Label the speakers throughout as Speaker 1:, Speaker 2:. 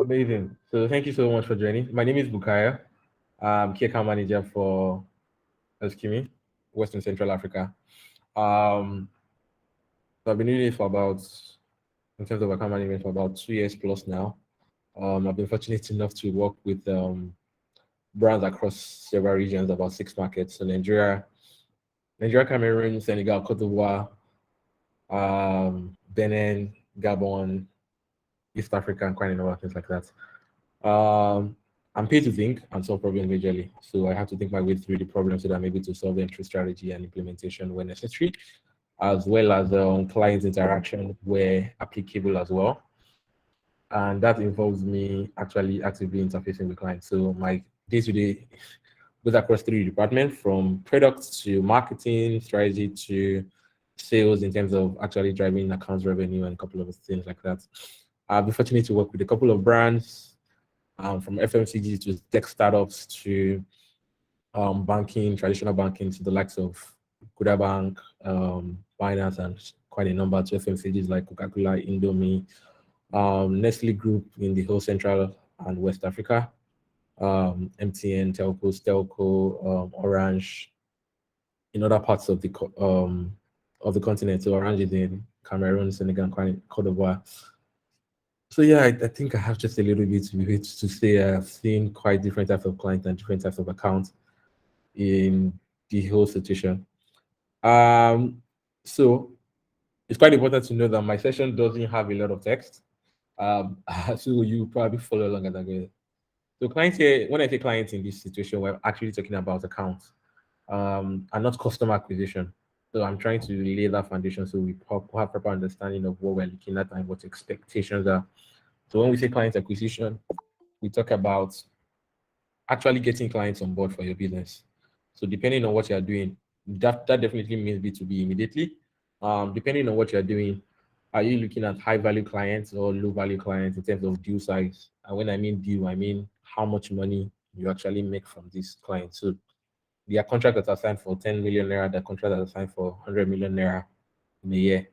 Speaker 1: Amazing. So thank you so much for joining. My name is Bukayo. I'm key account manager for Eskimi, Western Central Africa. Um, so I've been doing it for about, in terms of account management, for about 2 years plus now. I've been fortunate enough to work with brands across several regions, about 6 markets. So Nigeria, Cameroon, Senegal, Cote d'Ivoire, Benin, Gabon, East Africa, and quite a number of things like that. Um, I'm paid to think and solve problems majorly. So I have to think my way through the problems so that I'm able to solve them through strategy and implementation when necessary, as well as client interaction where applicable as well. And that involves me actually actively interfacing with clients. So my day-to-day goes across 3 departments, from products to marketing, strategy to sales, in terms of actually driving accounts revenue and a couple of things like that. I've been fortunate to work with a couple of brands, from FMCG to tech startups to banking, traditional banking, to the likes of Kuda Bank, Binance, and quite a number to FMCGs like Coca-Cola, Indomie, Nestle Group in the whole Central and West Africa, MTN, Telco, Stelco, Orange in other parts of the continent. So Orange is in Cameroon, Senegal, and Cote d'Ivoire. So yeah, I think I have just a little bit to say. I've seen quite different types of clients and different types of accounts in the whole situation. Um, so it's quite important to know that my session doesn't have a lot of text. So you probably follow along as I go. So clients here, when I say clients in this situation, we're actually talking about accounts, and not customer acquisition. So I'm trying to lay that foundation so we have proper understanding of what we're looking at and what expectations are. So when we say client acquisition, we talk about actually getting clients on board for your business. So depending on what you're doing, that definitely means B2B immediately. Depending on what you're doing, are you looking at high value clients or low value clients in terms of deal size? And when I mean deal, I mean how much money you actually make from these clients. So there are contracts that are signed for 10 million naira, there are contracts that are signed for 100 million naira in a year.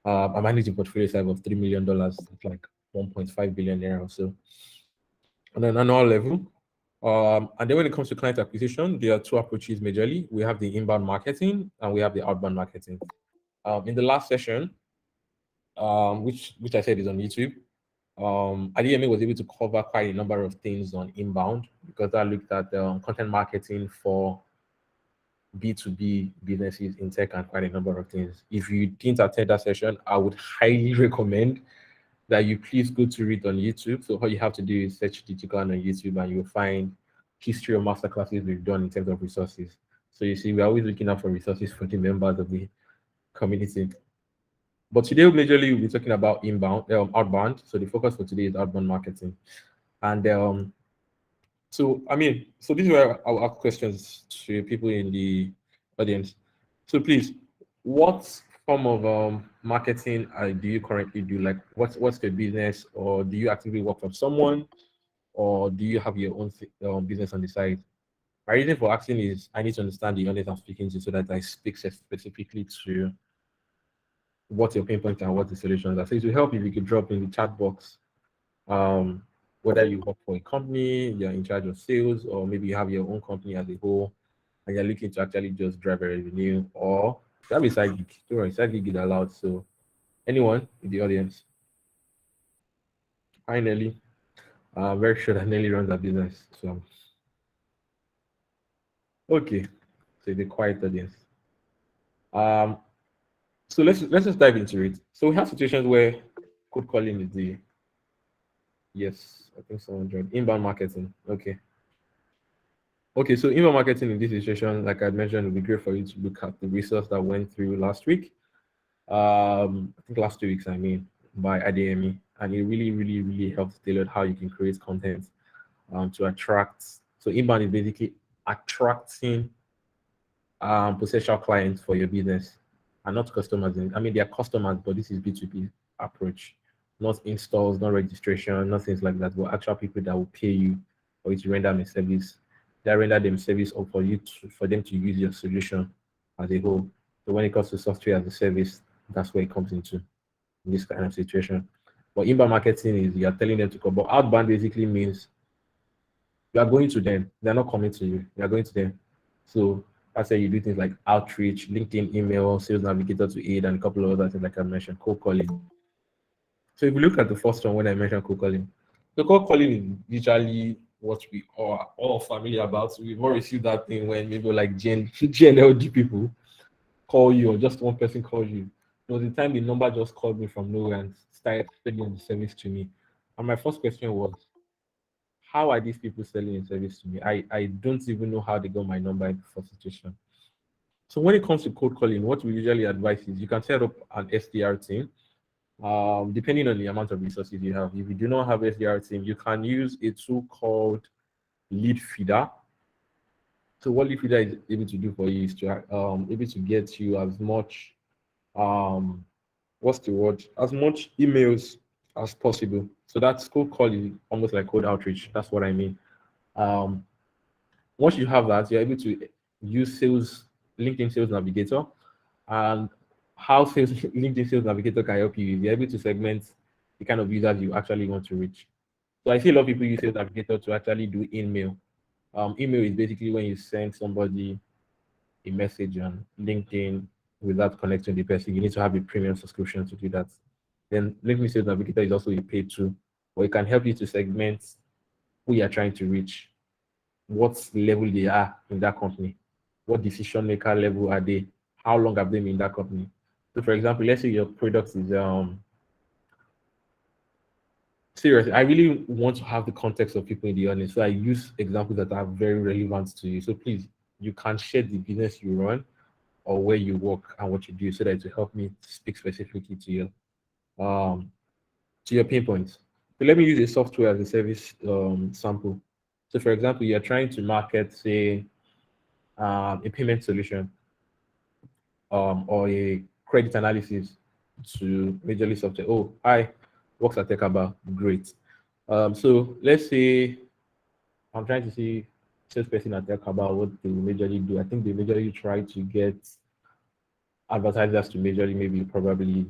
Speaker 1: I manage a portfolio size of $3 million, it's like 1.5 billion naira or so on an annual level. And then when it comes to client acquisition, there are 2 approaches majorly. We have the inbound marketing and we have the outbound marketing. In the last session, which I said is on YouTube, IDMA was able to cover quite a number of things on inbound, because I looked at content marketing for B2B businesses in tech and quite a number of things. If you didn't attend that session, I would highly recommend that you please go to it on YouTube. So all you have to do is search DigiClan on YouTube and you'll find history of masterclasses we've done in terms of resources. So you see, we're always looking out for resources for the members of the community. But today, majorly, we'll be talking about outbound. So the focus for today is outbound marketing. And so this is where I'll ask questions to people in the audience. So please, what form of marketing do you currently do? Like, what's the business, or do you actively work for someone, or do you have your own business on the side? My reason for asking is I need to understand the audience I'm speaking to so that I speak specifically to what your pain points and what the solutions are. So it will help if you could drop in the chat box, um, whether you work for a company, you're in charge of sales, or maybe you have your own company as a whole, and you're looking to actually just drive a revenue, or you have a side gig. Don't worry, side gig is allowed. So anyone in the audience, hi Nelly. I'm very sure that Nelly runs a business. So okay, so the quiet audience. Um, so let's just dive into it. So we have situations where code calling is the yes, I think someone joined inbound marketing. Okay. Okay, so inbound marketing in this situation, like I mentioned, it would be great for you to look at the resource that went through last week. I think last 2 weeks, I mean, by IDME, and it really helps tailor how you can create content to attract. So inbound is basically attracting potential clients for your business, and not customers. I mean, they are customers, but this is B2B approach, not installs, not registration, not things like that, but actual people that will pay you for you to render them a service. That render them service, or for them to use your solution as a whole. So when it comes to software as a service, that's where it comes into in this kind of situation. But inbound marketing is you are telling them to come. But outbound basically means you are going to them. They're not coming to you. You are going to them. So that's why you do things like outreach, LinkedIn email, sales navigator to aid, and a couple of other things like I mentioned, cold calling. So if you look at the first one when I mentioned cold calling, the cold calling is usually what we are all familiar about. So we've all received that thing when maybe like GNLD people call you or just one person calls you. There was a time the number just called me from nowhere and started selling the service to me. And my first question was, how are these people selling a service to me? I don't even know how they got my number in the first situation. So when it comes to cold calling, what we usually advise is you can set up an SDR team, depending on the amount of resources you have. If you do not have SDR team, you can use a tool called Lead Feeder. So what Lead Feeder is able to do for you is to able to get you as much what's the word? As much emails as possible. So that's cold calling, almost like cold outreach. That's what I mean. Um, Once you have that, you're able to use LinkedIn Sales Navigator, and how LinkedIn Sales Navigator can help you is you're able to segment the kind of users you actually want to reach. So I see a lot of people use Sales Navigator to actually do email. Email is basically when you send somebody a message on LinkedIn without connecting the person. You need to have a premium subscription to do that. Then LinkedIn Sales Navigator is also a paid tool, where it can help you to segment who you are trying to reach, what level they are in that company, what decision maker level are they, how long have they been in that company. So, for example, let's say your product is seriously, I really want to have the context of people in the audience. So I use examples that are very relevant to you. So please, you can share the business you run or where you work and what you do so that it will help me speak specifically um to your pain points. So let me use a software as a service sample. So for example, you're trying to market, say, a payment solution or a credit analysis to majorly software. Oh, hi, works at Tekaba. Great. So let's say I'm trying to see salesperson at Tekaba, what they majorly do. I think they majorly try to get advertisers to majorly maybe probably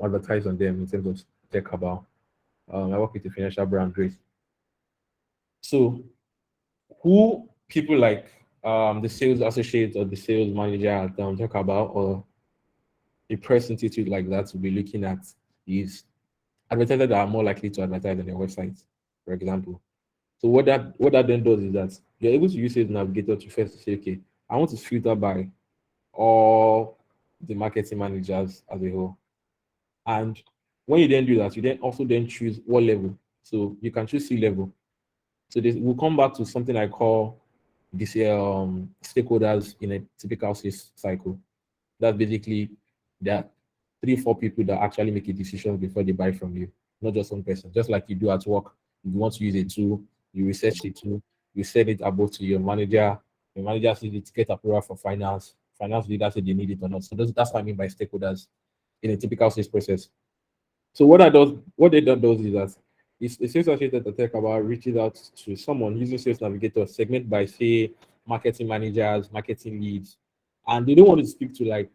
Speaker 1: advertise on them in terms of Tekaba. I work with a financial brand, Grace. So who people like the sales associate or the sales manager at Tekaba or a press institute like that will be looking at is advertisers that are more likely to advertise on their website, for example. So what that then does is that you're able to use Sales Navigator to first say, okay, I want to filter by all the marketing managers as a whole. And when you then do that, you then also then choose what level. So you can choose C level. So this we'll come back to something I call this stakeholders in a typical sales cycle. That's basically that 3, 4 people that actually make a decision before they buy from you, not just one person. Just like you do at work, if you want to use a tool, you research the tool, you send it above to your manager. Your manager sees it, get approval for finance. Finance leader said they need it or not. So that's what I mean by stakeholders in a typical sales process. So what they done does is that it's a sales associate that talk about reaching out to someone using Sales Navigator, segment by say marketing managers, marketing leads, and they don't want to speak to like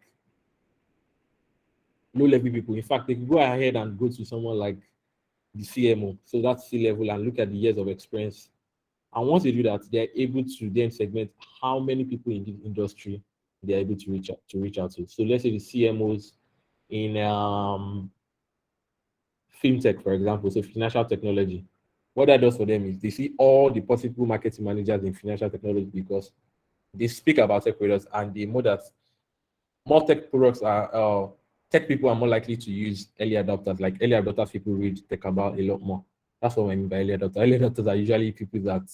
Speaker 1: low level people. In fact, they can go ahead and go to someone like the CMO, so that's C level, and look at the years of experience. And once they do that, they're able to then segment how many people in this industry they're able to reach out to. So let's say the CMOs in fintech, for example, so financial technology. What that does for them is they see all the possible marketing managers in financial technology because they speak about tech products and they know that more tech products are tech people are more likely to use early adopters. Like early adopters, people read tech about a lot more. That's what I mean by early adopters. Early adopters are usually people that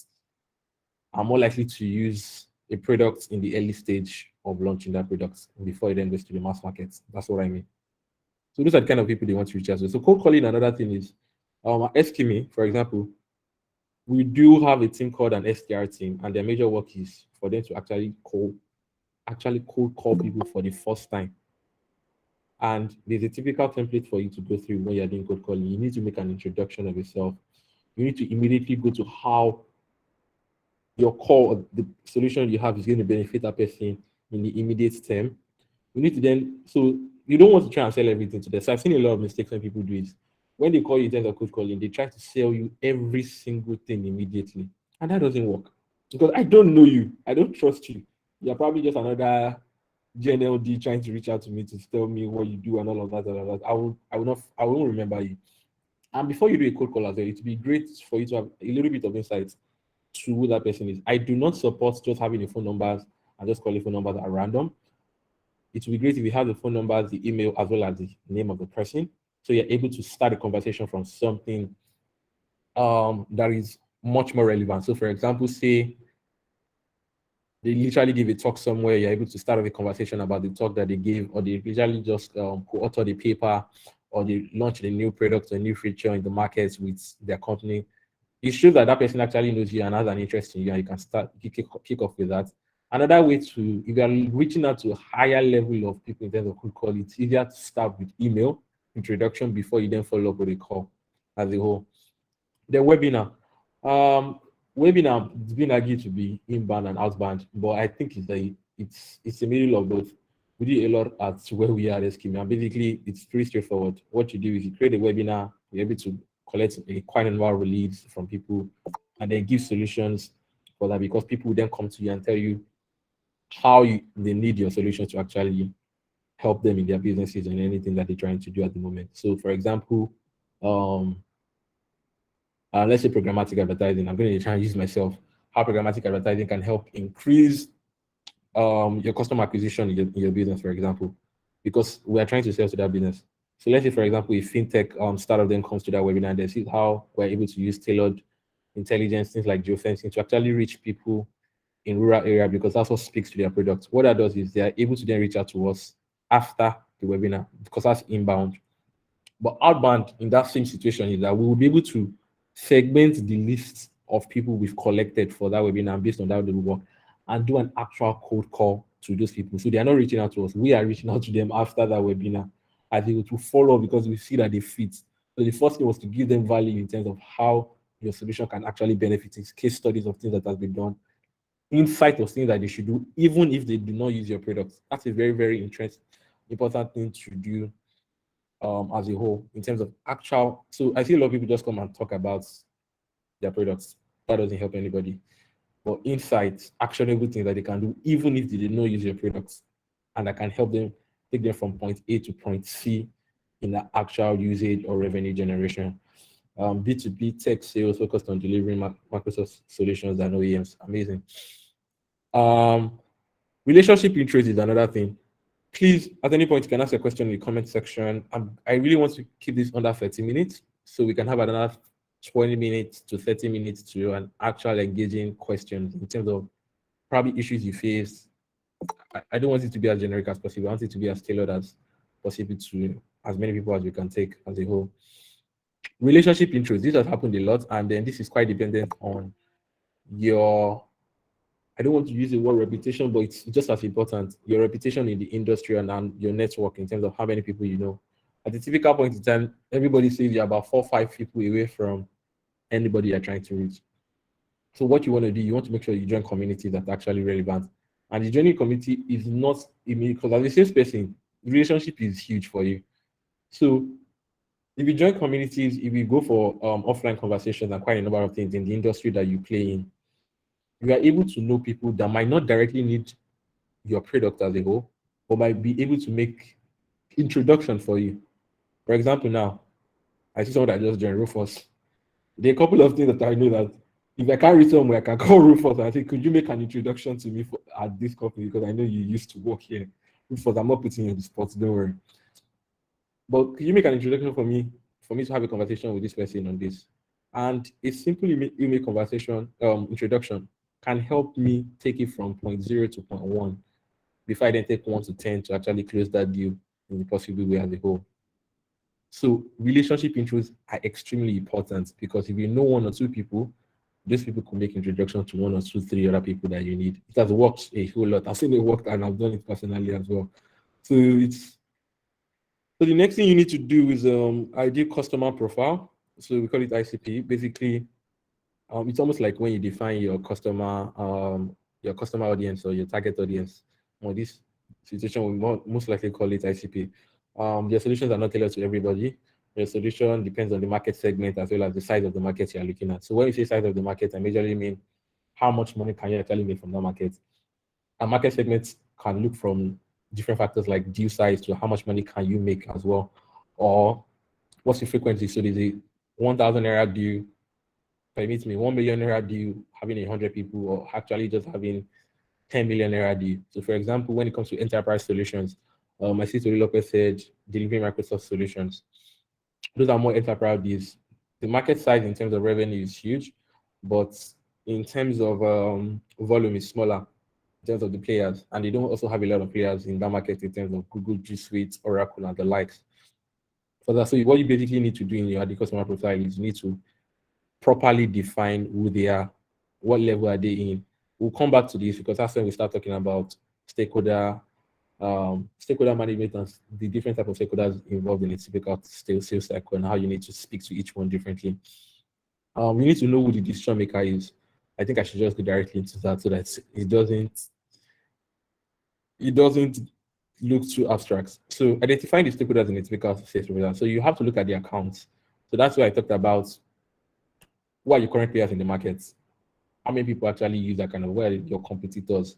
Speaker 1: are more likely to use a product in the early stage of launching that product before it then goes to the mass market. That's what I mean. So those are the kind of people they want to reach out to. So cold calling, another thing is Eskimi, for example, we do have a team called an SDR team, and their major work is for them to actually cold call people for the first time. And there's a typical template for you to go through when you're doing cold calling. You need to make an introduction of yourself. You need to immediately go to how your call, the solution you have is going to benefit that person in the immediate term. You need to then, so you don't want to try and sell everything to them. So I've seen a lot of mistakes when people do it. when they call you in terms of cold calling, they try to sell you every single thing immediately. And that doesn't work. Because I don't know you. I don't trust you. You're probably just another GNLD trying to reach out to me to tell me what you do and all of that. All of that. I won't remember you. And before you do a cold call as well, it would be great for you to have a little bit of insight to who that person is. I do not support just having the phone numbers and just calling phone numbers at random. It would be great if you have the phone numbers, the email, as well as the name of the person. So you're able to start a conversation from something that is much more relevant. So for example, say they literally give a talk somewhere, you're able to start a conversation about the talk that they gave, or they literally just co-author the paper, or they launch a new product or new feature in the market with their company. It shows that that person actually knows you and has an interest in you, and you can start kick off with that. Another way to, if you're reaching out to a higher level of people in terms of cold call, it's easier to start with email introduction before you then follow up with a call as a whole. The webinar. Um, webinar is being argued to be inbound and outbound, but I think it's a middle of both. We do a lot at where we are at scheme, and basically it's pretty straightforward. What you do is you create a webinar, you're able to collect a quite a number of leads from people, and then give solutions for that, because people will then come to you and tell you how they need your solution to actually help them in their businesses and anything that they're trying to do at the moment. So, for example, um, let's say programmatic advertising. I'm going to try and use myself. How programmatic advertising can help increase your customer acquisition in your business, for example, because we are trying to sell to that business. So let's say, for example, if fintech startup then comes to that webinar and they see how we're able to use tailored intelligence, things like geofencing, to actually reach people in rural area, because that's what speaks to their product. What that does is they are able to then reach out to us after the webinar, because that's inbound. But outbound in that same situation is that we will be able to segment the list of people we've collected for that webinar, and based on that, we will work and do an actual cold call to those people. So they are not reaching out to us. We are reaching out to them after that webinar. I think to follow, because we see that they fit. So the first thing was to give them value in terms of how your solution can actually benefit. It's case studies of things that has been done, insight of things that they should do, even if they do not use your products. That's a very, very interesting, important thing to do as a whole in terms of actual. So I see a lot of people just come and talk about their products. That doesn't help anybody. But insights, actionable things that they can do, even if they did not use your products, and that can help them take them from point A to point C in the actual usage or revenue generation. B2B tech sales focused on delivering Microsoft solutions and OEMs. Amazing. Relationship interest is another thing. Please, at any point, you can ask a question in the comment section. I really want to keep this under 30 minutes, so we can have another 20 minutes to 30 minutes to an actual engaging questions in terms of probably issues you face. I don't want it to be as generic as possible. I want it to be as tailored as possible to as many people as we can take as a whole. Relationship interest, this has happened a lot, and then this is quite dependent on your, I don't want to use the word reputation, but it's just as important, your reputation in the industry and your network in terms of how many people you know. At the typical point in time, everybody says you're about 4 or 5 people away from anybody you're trying to reach. So what you want to do, you want to make sure you join communities that are actually relevant. And the joining community is not immediate, because as a salesperson, relationship is huge for you. So if you join communities, if you go for offline conversations and quite a number of things in the industry that you play in, you are able to know people that might not directly need your product as a whole, but might be able to make introduction for you. For example, now, I see someone that just joined Rufus. There are a couple of things that I know that if I can't reach somewhere, I can call Rufus and I say, could you make an introduction to me at this company? Because I know you used to work here. Rufus, I'm not putting you on the spot, don't worry. But could you make an introduction for me to have a conversation with this person on this? And a simple email conversation, introduction can help me take it from point 0 to point 1 before I then take 1 to 10 to actually close that deal in the possible way as a whole. So relationship intros are extremely important, because if you know 1 or 2 people, those people can make introduction to 1 or 2, 3 other people that you need. It has worked a whole lot. I've seen it work, and I've done it personally as well. So the next thing you need to do is ideal customer profile. So we call it ICP. Basically, it's almost like when you define your customer audience or your target audience. Or this situation, we most likely call it ICP. Their solutions are not tailored to everybody. your solution depends on the market segment as well as the size of the market you're looking at. So when you say size of the market, I majorly mean how much money can you actually make from that market. And market segments can look from different factors like deal size to how much money can you make as well, or what's the frequency. So there's a 1,000 naira deal, permits me 1 million naira deal having 100 people, or actually just having 10 million naira deal. So for example, when it comes to enterprise solutions, I see Tori Lopez said delivering Microsoft solutions. Those are more enterprise deals. The market size in terms of revenue is huge, but in terms of volume is smaller in terms of the players, and they don't also have a lot of players in that market in terms of Google, G Suite, Oracle, and the likes. For that, so what you basically need to do in your ID customer profile is you need to properly define who they are, what level are they in. We'll come back to this because that's when we start talking about stakeholder stakeholder management and the different type of stakeholders involved in a typical sales cycle and how you need to speak to each one differently. You need to know who the decision maker is. I think I should just go directly into that so that it doesn't look too abstract. So identifying the stakeholders in a typical sales proposal. So you have to look at the accounts. So that's why I talked about who are your current players in the market. How many people actually use that kind of, where are your competitors?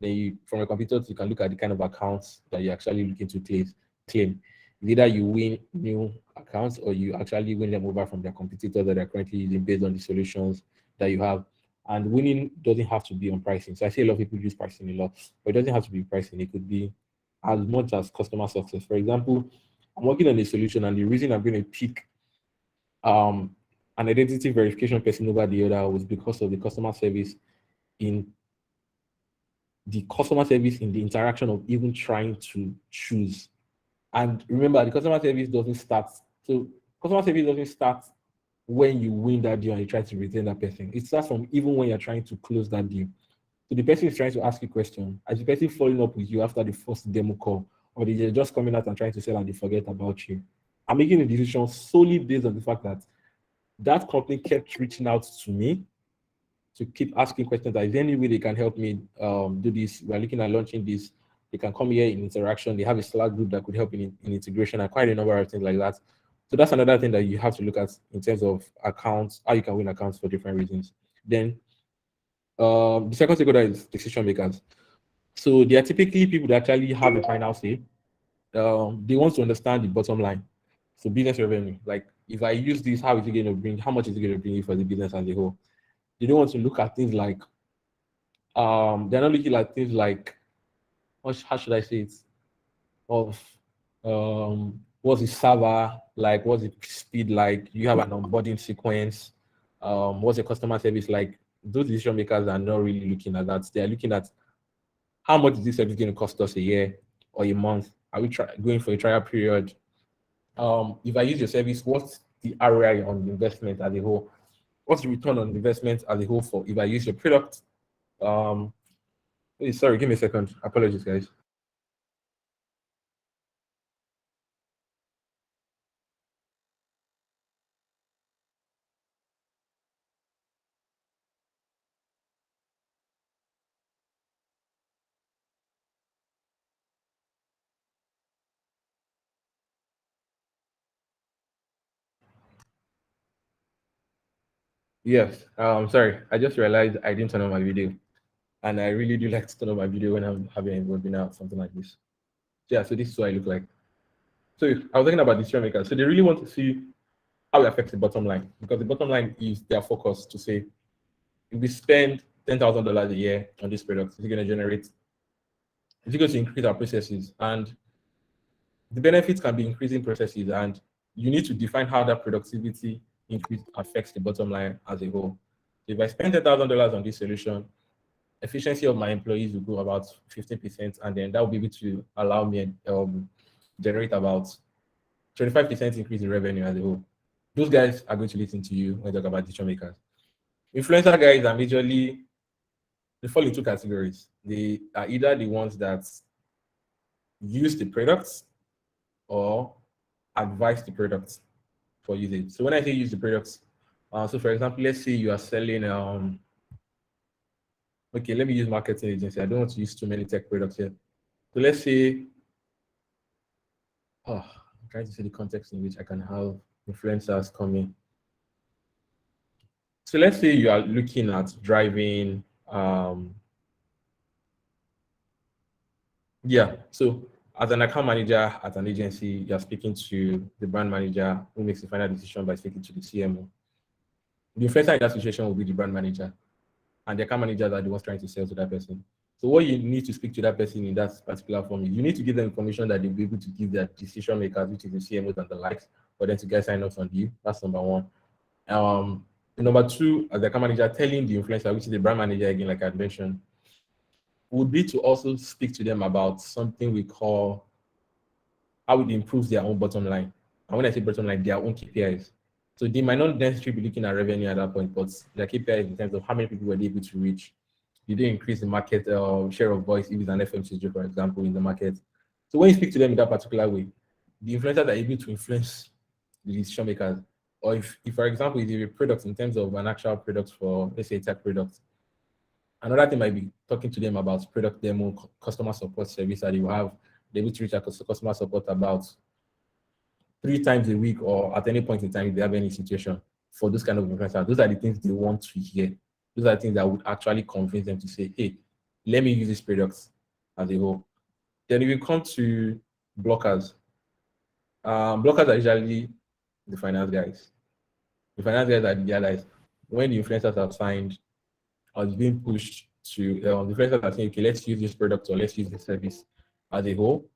Speaker 1: Then you, from your competitors, you can look at the kind of accounts that you're actually looking to claim. Either you win new accounts or you actually win them over from their competitors that are currently using based on the solutions that you have. And winning doesn't have to be on pricing. So I see a lot of people use pricing a lot, but it doesn't have to be pricing. It could be as much as customer success. For example, I'm working on a solution, and the reason I'm going to pick an identity verification person over the other was because of the customer service in the interaction of even trying to choose. And remember, the customer service doesn't start. So customer service doesn't start when you win that deal and you try to retain that person. It starts from even when you're trying to close that deal. So the person is trying to ask you a question. As the person following up with you after the first demo call, or they're just coming out and trying to sell and they forget about you. I'm making a decision solely based on the fact that that company kept reaching out to me to keep asking questions. Is there any way they can help me do this? We're looking at launching this. They can come here in interaction. They have a Slack group that could help in integration and quite a number of things like that. So that's another thing that you have to look at in terms of accounts, how you can win accounts for different reasons. Then the second stakeholder is decision makers. So they are typically people that actually have a final say. They want to understand the bottom line. So business revenue, like if I use this, how is it going to bring? How much is it going to bring for the business as a whole? They don't want to look at things like they're not looking at things like how should I say it? Of what's the server like, what's the speed like, you have an onboarding sequence, what's the customer service like. Those decision makers are not really looking at that. They're looking at how much is this service going to cost us a year or a month? Are we going for a trial period? If I use your service, what's the ROI on the investment as a whole? What's the return on investment as a whole for if I use your product? Sorry, give me a second. Apologies, guys. Yes. Sorry. I just realized I didn't turn on my video, and I really do like to turn on my video when I'm having a webinar or something like this. Yeah. So this is what I look like. So I was talking about decision makers. So they really want to see how it affects the bottom line, because the bottom line is their focus to say, if we spend $10,000 a year on this product, is it going to generate? Is it going to increase our processes? And the benefits can be increasing processes, and you need to define how that productivity increase affects the bottom line as a whole. If I spend $10,000 on this solution, efficiency of my employees will go about 15%, and then that will be able to allow me generate about 25% increase in revenue as a whole. Those guys are going to listen to you when you talk about decision makers. Influencer guys are majorly, they fall into categories. They are either the ones that use the products or advise the products for usage. So when I say use the products, so for example, let's say you are selling, okay, let me use marketing agency. I don't want to use too many tech products here. So let's say, oh, trying to see the context in which I can have influencers come in. So let's say you are looking at driving, yeah. So as an account manager at an agency, you're speaking to the brand manager who makes the final decision by speaking to the CMO. The influencer in that situation will be the brand manager, and the account managers are the ones trying to sell to that person. So what you need to speak to that person in that particular form is you need to give them information that they'll be able to give their decision makers, which is the CMOs and the likes, for them to get sign off on you. That's number one. Number two, as the account manager, telling the influencer, which is the brand manager again, like I mentioned, would be to also speak to them about something we call how it improves their own bottom line. And when I say bottom line, their own KPIs. So they might not necessarily be looking at revenue at that point, but their KPIs in terms of how many people were they able to reach. Did they increase the market share of voice if it's an FMCG, for example, in the market? So when you speak to them in that particular way, the influencers are able to influence the decision makers. Or if for example, if you have a product in terms of an actual product for, let's say, a tech product, another thing might be talking to them about product demo, customer support service that you have, they're able to reach out to customer support about 3 times a week or at any point in time if they have any situation for those kind of influencers. Those are the things they want to hear. Those are the things that would actually convince them to say, hey, let me use this product as a whole. Then if you come to blockers, blockers are usually the finance guys. The finance guys are the guys when the influencers have signed or is being pushed to the influencers are saying, okay, let's use this product or let's use this service as a whole.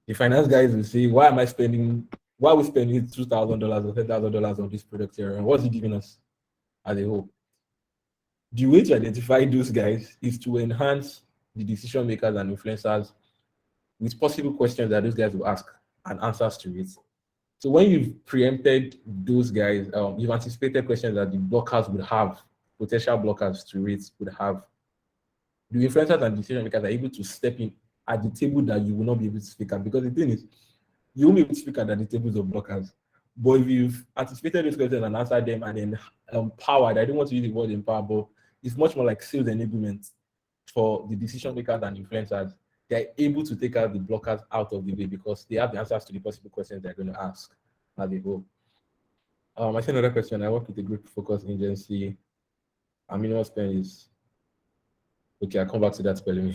Speaker 1: The finance guys will say, why are we spending $2,000 or $10,000 on this product here? And what's it giving us as a whole? The way to identify those guys is to enhance the decision makers and influencers with possible questions that those guys will ask and answers to it. So when you've preempted those guys, you've anticipated questions that the blockers would have, potential blockers to it would have. The influencers and decision makers are able to step in at the table that you will not be able to speak at. Because the thing is, you won't be able to speak at the tables of blockers. But if you've anticipated those questions and answered them and then empowered, I don't want to use the word empower, but it's much more like sales enablement for the decision makers and influencers. They're able to take out the blockers out of the way because they have the answers to the possible questions they're going to ask as they go. I see another question. I work with a group focused agency. Our minimum spend is okay. I'll come back to that spelling.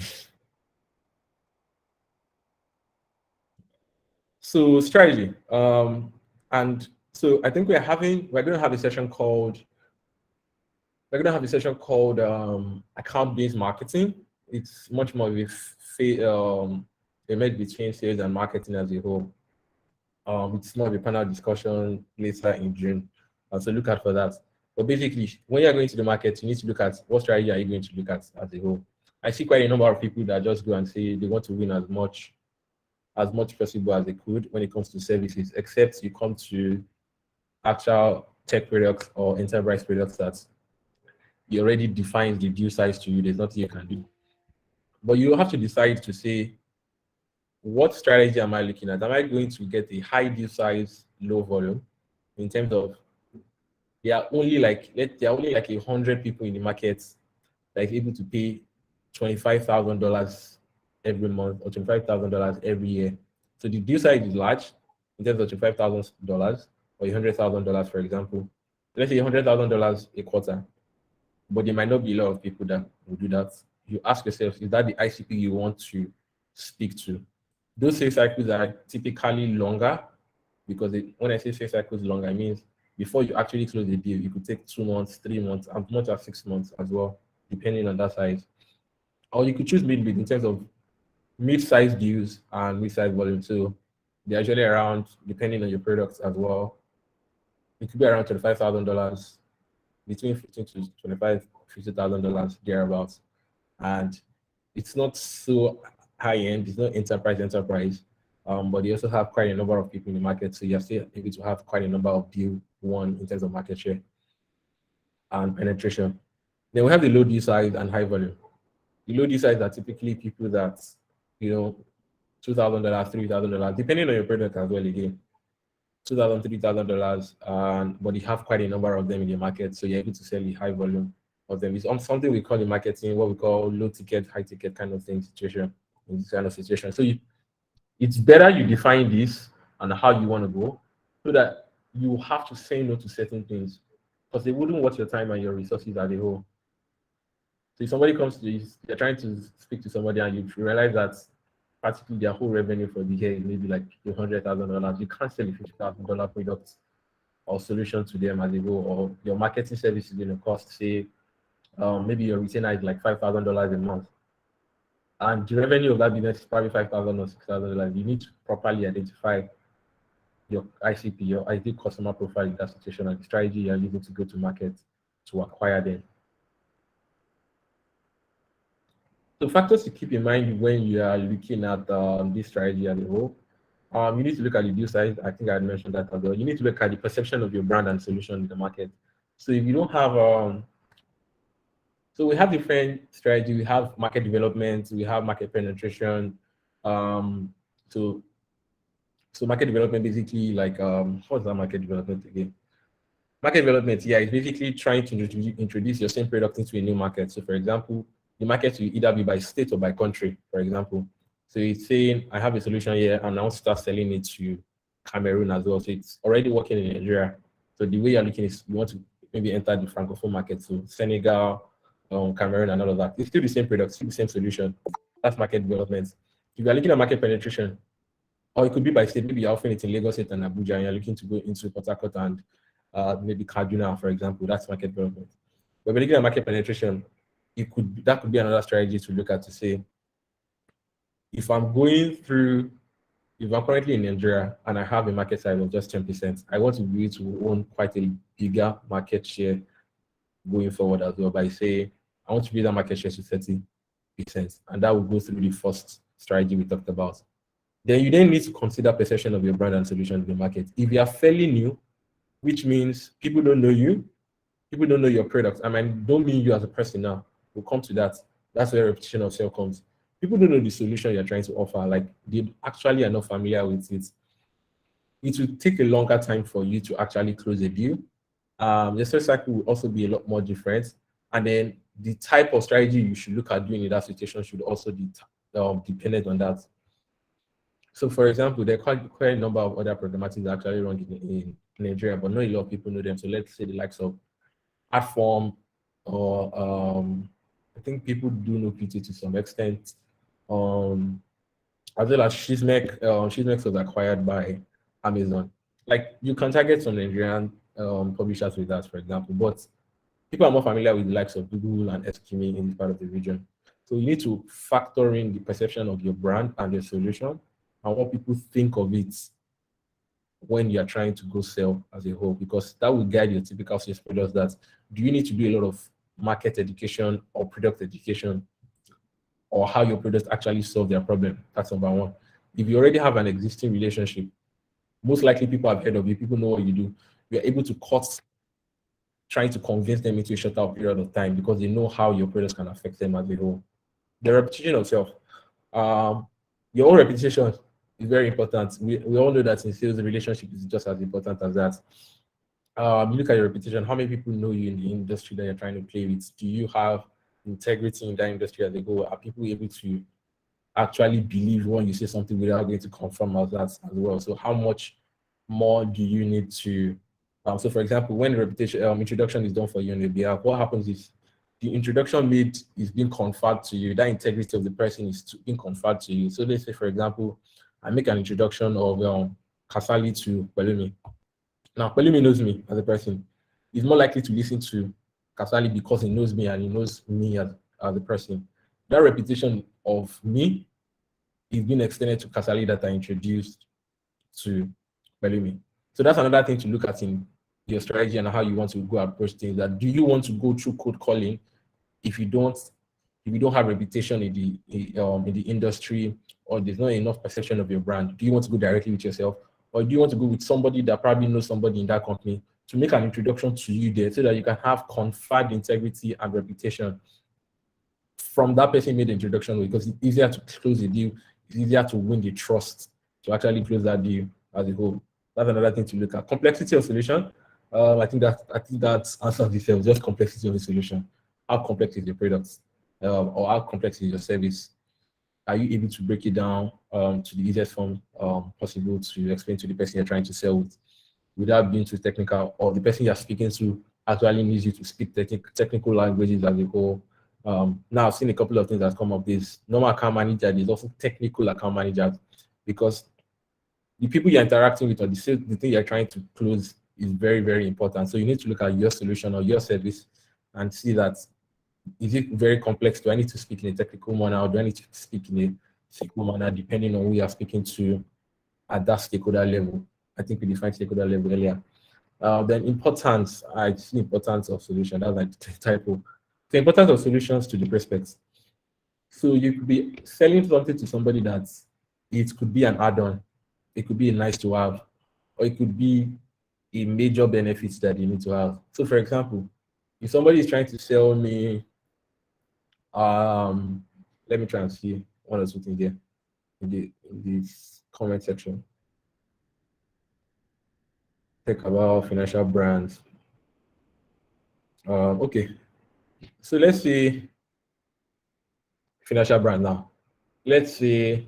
Speaker 1: So strategy. And so I think we're going to have a session called account-based marketing. It's much more of a merge between sales and marketing as a whole. It's more of a panel discussion later in June. So look out for that. But basically, when you're going to the market, you need to look at what strategy are you going to look at as a whole. I see quite a number of people that just go and say they want to win as much possible as they could when it comes to services, except you come to actual tech products or enterprise products that you already defines the deal size to you. There's nothing you can do. But you have to decide to say, what strategy am I looking at? Am I going to get a high deal size, low volume in terms of there are only like 100 people in the market that is able to pay $25,000 every month or $25,000 every year. So the deal size is large in terms of $25,000 or $100,000, for example. Let's say $100,000 a quarter, but there might not be a lot of people that will do that. You ask yourself, is that the ICP you want to speak to? Those sales cycles are typically longer because when I say sales cycles longer, I mean before you actually close the deal, it could take 2 months, 3 months, as much as 6 months as well, depending on that size. Or you could choose mid-bid in terms of mid-size deals and mid-size volume. So they're usually around, depending on your products as well, it could be around $25,000, between $15,000 to $50,000 thereabouts. And it's not so high-end, it's not enterprise, but they also have quite a number of people in the market. So you're still able to have quite a number of deal one in terms of market share and penetration. Then we have the low deal size and high volume. The low deal size are typically people that, $2,000, $3,000, depending on your product as well again. $2,000, $3,000, but you have quite a number of them in the market, so you're able to sell a high volume of them. It's something we call in marketing, what we call low ticket, high ticket kind of thing situation in this kind of situation. So it's better you define this and how you want to go, so that you have to say no to certain things because they wouldn't worth your time and your resources as a whole. So if somebody comes to you, you're trying to speak to somebody and you realize that practically their whole revenue for the year is maybe like $100,000, you can't sell a $50,000 product or solution to them as a whole, or your marketing service is going to cost, say, maybe your retainer is like $5,000 a month, and the revenue of that business is probably $5,000 or $6,000. You need to properly identify your ICP, your ideal customer profile in that situation, and the strategy you're using to go to market to acquire them. So factors to keep in mind when you are looking at this strategy as a whole. You need to look at the deal size. I think I had mentioned that as well. You need to look at the perception of your brand and solution in the market. So if you don't have, so we have different strategy. We have market development. We have market penetration. So market development basically like what's that market development again? Market development, yeah, is basically trying to introduce your same product into a new market. So for example, the market will either be by state or by country, for example. So it's saying, I have a solution here and I want to start selling it to Cameroon as well. So it's already working in Nigeria. So the way you're looking is you want to maybe enter the Francophone market, so Senegal, Cameroon and all of that. It's still the same product, still the same solution. That's market development. If you're looking at market penetration, or it could be by state, maybe you're offering it in Lagos State and Abuja, and you're looking to go into Port Harcourt and maybe Kaduna, for example. That's market development. But when looking at market penetration, that could be another strategy to look at to say, if I'm currently in Nigeria and I have a market size of just 10%, I want to be able to own quite a bigger market share going forward as well by saying, I want to build that market share to 30%. And that will go through the first strategy we talked about. Then you need to consider perception of your brand and solution in the market. If you are fairly new, which means people don't know you, people don't know your product. I mean, don't mean you as a person now. We'll come to that. That's where repetition of sale comes. People don't know the solution you're trying to offer. Like, they actually are not familiar with it. It will take a longer time for you to actually close a deal. The sales cycle will also be a lot more different. And then the type of strategy you should look at doing in that situation should also be dependent on that. So, for example, there are quite a number of other programmatics that actually run in Nigeria, but not a lot of people know them. So let's say the likes of Adform, or I think people do know PT to some extent. As well as Shizmek. Shizmek was acquired by Amazon. Like, you can target some Nigerian publishers with that, for example, but people are more familiar with the likes of Google and Eskimi in this part of the region. So you need to factor in the perception of your brand and your solution and what people think of it when you're trying to go sell as a whole, because that will guide your typical sales products. That do you need to do a lot of market education or product education, or how your products actually solve their problem? That's number one. If you already have an existing relationship, most likely people have heard of you, people know what you do. You're able to cut trying to convince them into a shorter period of time because they know how your products can affect them as a whole. The repetition of self. Your own reputation is very important. We all know that in sales, the relationship is just as important as that. You look at your reputation, how many people know you in the industry that you're trying to play with? Do you have integrity in that industry as they go? Are people able to actually believe when you say something without going to confirm that as well? So how much more do you need to, so for example, when the reputation introduction is done for you on your behalf, what happens is the introduction made is being conferred to you. That integrity of the person is being conferred to you. So let's say, for example, I make an introduction of Kasali to Pelumi. Now, Pelumi knows me as a person. He's more likely to listen to Kasali because he knows me and he knows me as a person. That reputation of me is being extended to Kasali that I introduced to Pelumi. So that's another thing to look at in your strategy and how you want to go approach things. That do you want to go through cold calling if you don't have reputation in the industry, or there's not enough perception of your brand? Do you want to go directly with yourself, or do you want to go with somebody that probably knows somebody in that company to make an introduction to you there so that you can have conferred integrity and reputation from that person made the introduction, because it's easier to close the deal, it's easier to win the trust to actually close that deal as a whole. That's another thing to look at. Complexity of solution. I think that answers itself. Just complexity of the solution. How complex is your product, or how complex is your service? are you able to break it down to the easiest form possible to explain to the person you're trying to sell with without being too technical, or the person you're speaking to actually needs you to speak technical languages as a whole. Now I've seen a couple of things that come up. This normal account manager, there's also technical account managers, because the people you're interacting with or the thing you're trying to close is very, very important. So you need to look at your solution or your service and see that, is it very complex? Do I need to speak in a technical manner, or do I need to speak in a simple manner, depending on who you are speaking to at that stakeholder level? I think we defined stakeholder level earlier. Then importance, I see importance of solution. That's like the typo. The importance of solutions to the prospects. So you could be selling something to somebody that it could be an add-on, it could be a nice to have, or it could be a major benefit that you need to have. So for example, if somebody is trying to sell me, let me try and see one or two things there in this comment section. Talk about financial brands. Okay, so let's say financial brand now. Let's say,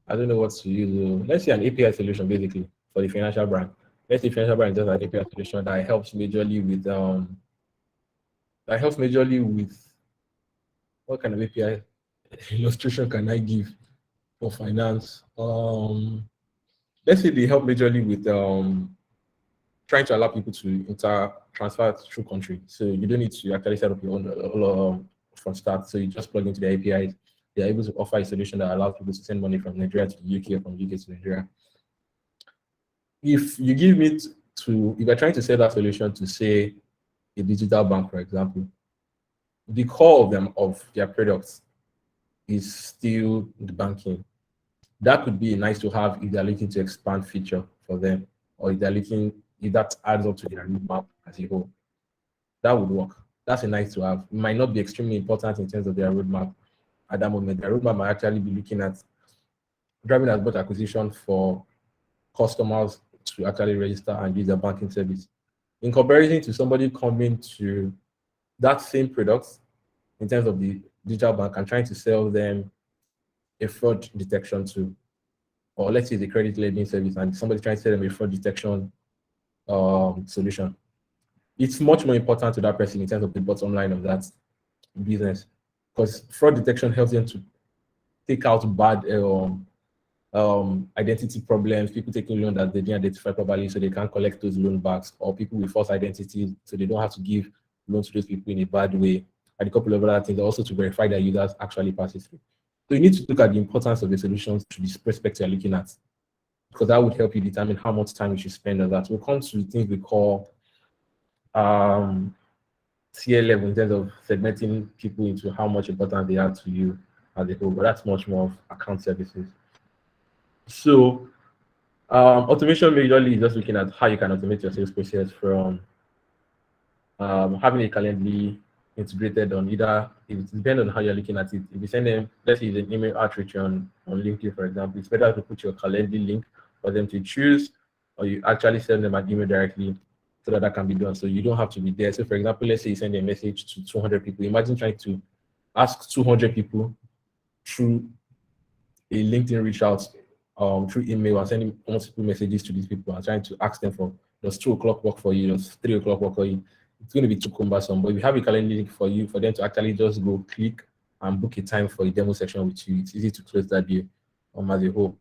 Speaker 1: I don't know what to use. Let's say an API solution basically for the financial brand. Let's say financial brand is just an API solution that helps majorly with what kind of API illustration can I give for finance? Let's say they help majorly with trying to allow people to transfer through country. So you don't need to actually set up your own from start. So you just plug into the APIs. They're able to offer a solution that allows people to send money from Nigeria to the UK or from UK to Nigeria. If you give me if you're trying to sell that solution to, say, a digital bank, for example, the core of their products is still the banking. That could be nice to have if they're looking to expand feature for them, or if that adds up to their roadmap as a whole. That would work. That's a nice to have. It might not be extremely important in terms of their roadmap at that moment. Their roadmap might actually be looking at driving as much acquisition for customers to actually register and use their banking service, in comparison to somebody coming to that same product in terms of the digital bank and trying to sell them a fraud detection tool, or let's say the credit lending service, and somebody trying to sell them a fraud detection solution. It's much more important to that person in terms of the bottom line of that business, because fraud detection helps them to take out bad identity problems, people taking loans that they didn't identify properly, so they can't collect those loan backs, or people with false identities, so they don't have to give loans to those people in a bad way, and a couple of other things, also to verify that users actually pass it through. So you need to look at the importance of the solutions to this prospect you're looking at, because that would help you determine how much time you should spend on that. We'll come to things we call tier level in terms of segmenting people into how much importance they are to you as a whole, but that's much more of account services. So automation majorly is just looking at how you can automate your sales process from having a Calendly integrated on either, it depends on how you're looking at it. If you send them, let's say an email outreach on LinkedIn, for example, it's better to put your Calendly link for them to choose, or you actually send them an email directly so that can be done. So you don't have to be there. So for example, let's say you send a message to 200 people. Imagine trying to ask 200 people through a LinkedIn reach out through email and sending multiple messages to these people and trying to ask them for, does 2 o'clock work for you? Does 3 o'clock work for you? It's going to be too cumbersome. But if you have a calendar link for you, for them to actually just go click and book a time for a demo session with you, it's easy to close that deal as a whole.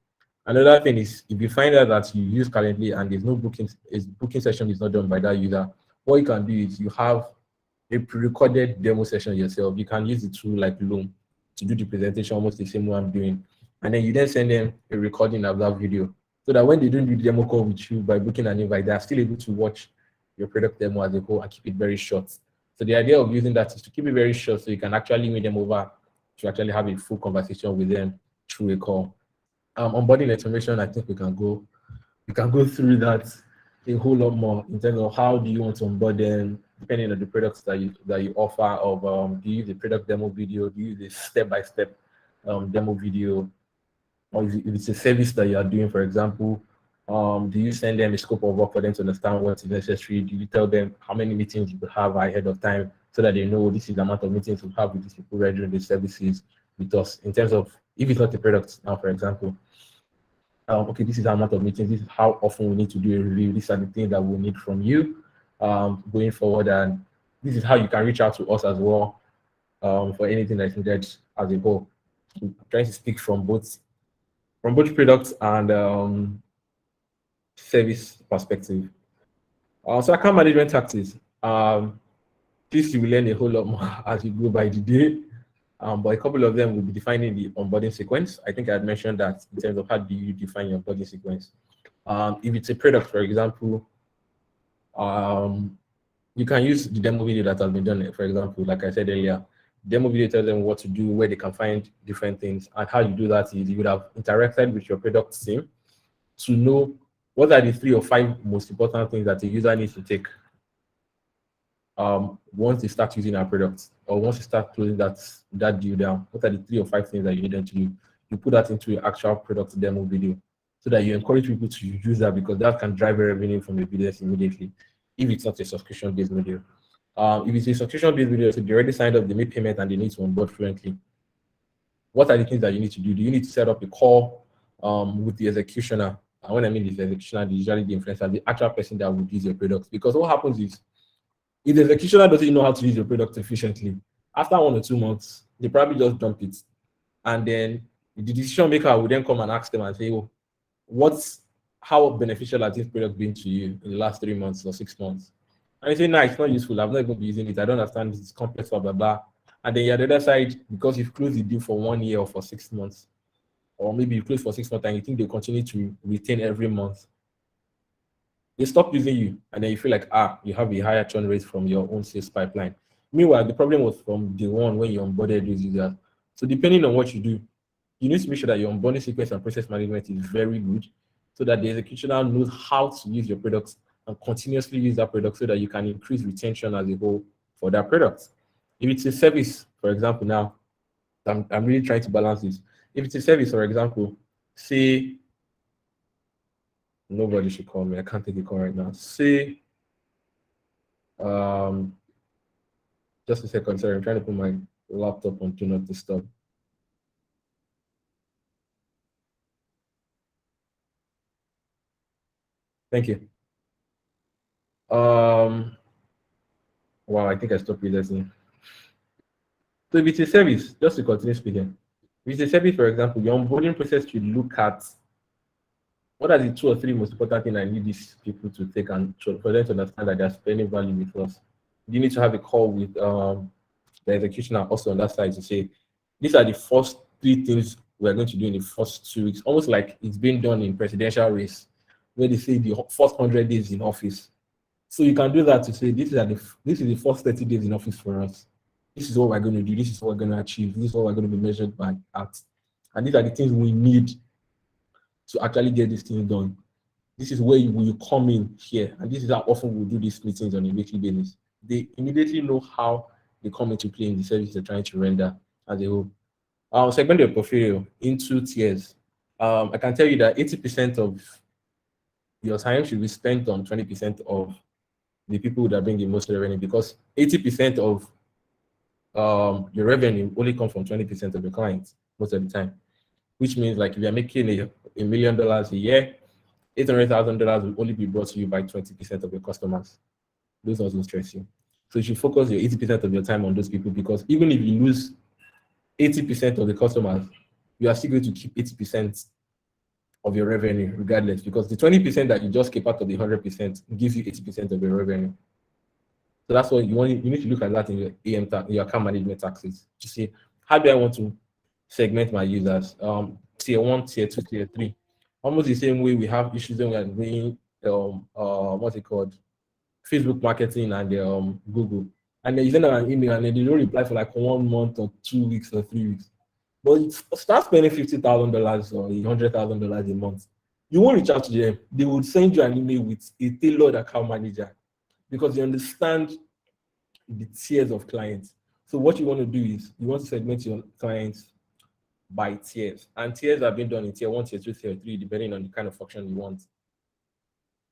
Speaker 1: Another thing is, if you find out that you use Calendly and there's no booking session is not done by that user, what you can do is you have a pre-recorded demo session yourself. You can use the tool like Loom to do the presentation almost the same way I'm doing. And then you then send them a recording of that video, so that when they don't do the demo call with you by booking an invite, they are still able to watch your product demo as a whole and keep it very short. So the idea of using that is to keep it very short, so you can actually win them over to actually have a full conversation with them through a call. Onboarding information, I think we can go through that a whole lot more in terms of how do you want to onboard them, depending on the products that you offer. Of do you use a product demo video? Do you use a step-by-step demo video? Or if it's a service that you are doing, for example, do you send them a scope of work for them to understand what is necessary? Do you tell them how many meetings you could have ahead of time so that they know this is the amount of meetings you have with these people rendering the services with us in terms of If it's not a product now, for example, okay, this is the amount of meetings, this is how often we need to do a review, these are the things that we need from you going forward, and this is how you can reach out to us as well for anything that's needed as a whole. I'm trying to speak from both products and service perspective. So account management tactics. This you will learn a whole lot more as you go by the day. But a couple of them will be defining the onboarding sequence. I think I had mentioned that in terms of how do you define your onboarding sequence. If it's a product, for example, you can use the demo video that has been done. For example, like I said earlier, demo video tells them what to do, where they can find different things, and how you do that is you would have interacted with your product team to know what are the 3 or 5 most important things that the user needs to take once they start using our products, or once you start closing that deal down. What are the 3 or 5 things that you need them to do? You put that into your actual product demo video so that you encourage people to use that, because that can drive revenue from your business immediately if it's not a subscription-based video. If it's a subscription-based video, so they already signed up, they made payment, and they need to onboard fluently. What are the things that you need to do? Do you need to set up a call with the executioner? And when I mean the executioner, usually the influencer, the actual person that would use your product. Because what happens is, if the executioner doesn't know how to use your product efficiently, after 1 or 2 months, they probably just dump it. And then the decision maker will then come and ask them and say, oh, how beneficial has this product been to you in the last 3 months or 6 months? And you say, no, it's not useful. I've not even been using it. I don't understand. It's complex, blah, blah, blah. And then you're the other side, because you've closed the deal for 1 year or for 6 months, or maybe you close for 6 months and you think they continue to retain every month, they stop using you, and then you feel like, you have a higher churn rate from your own sales pipeline. Meanwhile, the problem was from day one when you onboarded these users. So depending on what you do, you need to make sure that your onboarding sequence and process management is very good, so that the executioner knows how to use your products and continuously use that product so that you can increase retention as a whole for that product. If it's a service, for example, now, I'm really trying to balance this. If it's a service, for example, say, nobody should call me. I can't take a call right now. Say, just a second. Sorry, I'm trying to put my laptop on Do Not Disturb. Thank you. Wow, I think I stopped listening. So if it's a service, just to continue speaking, if it's a service, for example, your onboarding process should look at what are the 2 or 3 most important things I need these people to take and for them to understand that they're spending value with us. You need to have a call with the executioner also on that side to say, these are the first 3 things we're going to do in the first 2 weeks, almost like it's been done in presidential race, where they say the first 100 days in office. So you can do that to say, this is the first 30 days in office for us. This is what we're going to do. This is what we're going to achieve. This is what we're going to be measured by at. And these are the things we need to actually get this thing done. This is where you will come in here. And this is how often we do these meetings on a weekly basis. They immediately know how they come into play in the service they're trying to render as a whole. I'll segment your portfolio into tiers. I can tell you that 80% of your time should be spent on 20% of the people that bring the most revenue, because 80% of your revenue only comes from 20% of your clients most of the time, which means like if you're making $1 million a year, $800,000 will only be brought to you by 20% of your customers. Those also stress you. So you should focus your 80% of your time on those people, because even if you lose 80% of the customers, you are still going to keep 80% of your revenue regardless, because the 20% that you just keep out of the 100% gives you 80% of your revenue. So that's what you need to look at that in your account management taxes to see, how do I want to segment my users? Tier 1, tier 2, tier 3. Almost the same way we have issues when we are doing what's it called? Facebook marketing and Google. And then you send them an email and then they don't reply for like 1 month or 2 weeks or 3 weeks. But start spending $50,000 or $100,000 a month. You won't reach out to them. They will send you an email with a tailored account manager, because you understand the tiers of clients. So what you want to do is you want to segment your clients by tiers. And tiers have been done in tier 1, tier 2, tier 3, depending on the kind of function you want.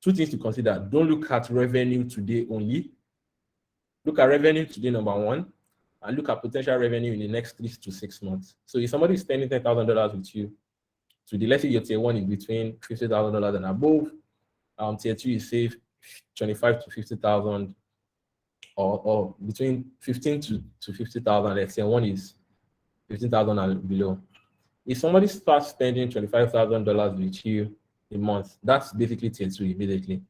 Speaker 1: 2 things to consider. Don't look at revenue today only. Look at revenue today, number 1. and look at potential revenue in the next 3 to 6 months. So if somebody is spending $10,000 with you, so the let's say your tier one is between $50,000 and above, tier two is say 25 to 50,000, or between 15 to 50,000. Let's say one is 15,000 and below. If somebody starts spending $25,000 with you a month, that's basically tier two immediately.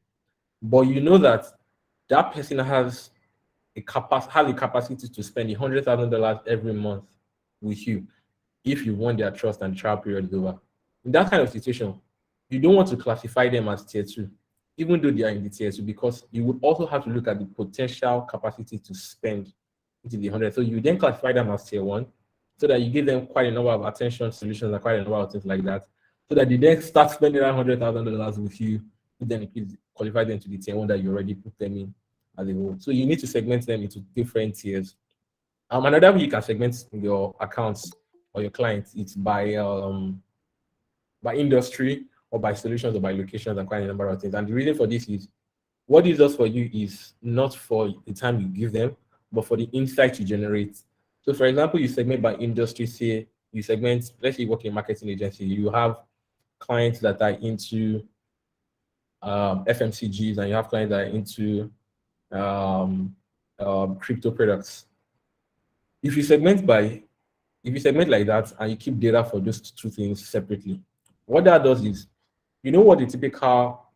Speaker 1: But you know that that person has a capacity to spend $100,000 every month with you if you won their trust and trial period is over. In that kind of situation, you don't want to classify them as tier two, even though they are in the tier two, because you would also have to look at the potential capacity to spend into the 100. So you then classify them as tier one, so that you give them quite a number of attention solutions and quite a number of things like that, so that they then start spending that $100,000 with you, and then you qualify them to the tier one that you already put them in as a whole. So you need to segment them into different tiers. Another way you can segment your accounts or your clients, it's by industry or by solutions or by locations and quite a number of things. And the reason for this is what this does for you is not for the time you give them, but for the insight you generate. So for example, you segment by industry, say you segment, let's say you work in a marketing agency, you have clients that are into FMCGs, and you have clients that are into crypto products. If you segment like that and you keep data for those two things separately, what that does is, you know what the typical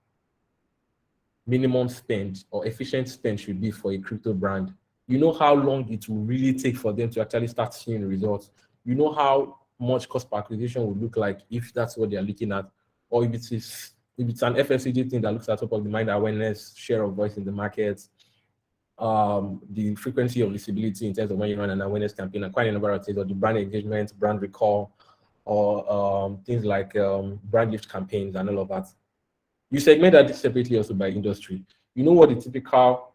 Speaker 1: minimum spend or efficient spend should be for a crypto brand. You know how long it will really take for them to actually start seeing results. You know how much cost per acquisition would look like if that's what they are looking at, or if it's an FMCG thing that looks at top of the mind awareness, share of voice in the market, the frequency of visibility in terms of when you run an awareness campaign, and quite a number of things, or the brand engagement, brand recall, or things like brand lift campaigns and all of that. You segment that separately also by industry. You know what the typical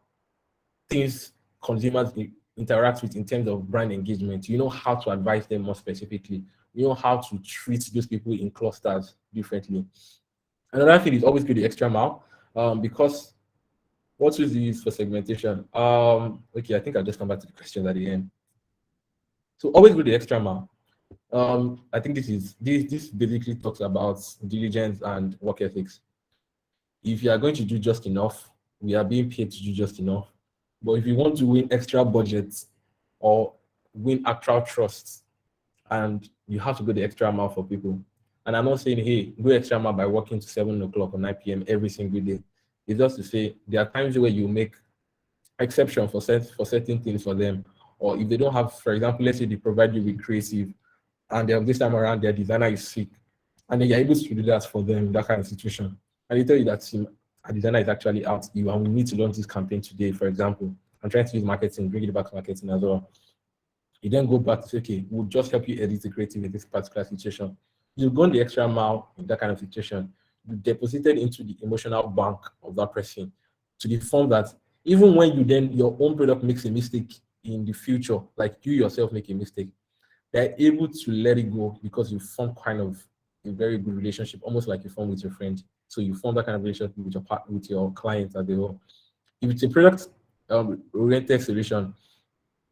Speaker 1: things consumers interact with in terms of brand engagement. You know how to advise them more specifically. You know how to treat those people in clusters differently. Another thing is always go the extra mile, because what tools do you use for segmentation? Okay, I think I'll just come back to the question at the end. So always go the extra mile. I think this basically talks about diligence and work ethics. If you are going to do just enough, we are being paid to do just enough. But if you want to win extra budgets or win actual trust, and you have to go the extra mile for people. And I'm not saying, hey, go extra mile by working to 7 o'clock or 9 p.m. every single day. It's just to say there are times where you make exception for certain things for them. Or if they don't have, for example, let's say they provide you with creative, and this time around their designer is sick, and then you're able to do that for them in that kind of situation. And they tell you that a designer is actually out, and we need to launch this campaign today, for example. I'm trying to use marketing, bring it back to marketing as well. You then go back to say, okay, we'll just help you edit the creative in this particular situation. You've gone the extra mile in that kind of situation. You deposited into the emotional bank of that person, to the form that even when your own product makes a mistake in the future, like you yourself make a mistake, they're able to let it go because you form kind of a very good relationship, almost like you form with your friend. So you form that kind of relationship with your partner, with your clients as they whole. If it's a product oriented solution,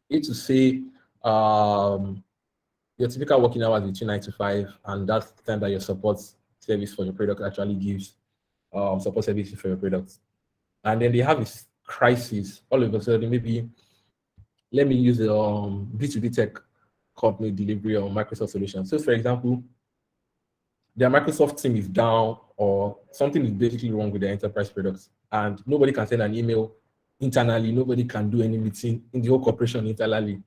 Speaker 1: it's to say your typical working hours between 9 to 5, and that's the time that your support service for your product actually gives support services for your product. And then they have this crisis all of a sudden. Maybe let me use a B2B tech company delivery or Microsoft solution. So for example, their Microsoft team is down, or something is basically wrong with their enterprise products, and nobody can send an email internally, nobody can do any meeting in the whole corporation internally.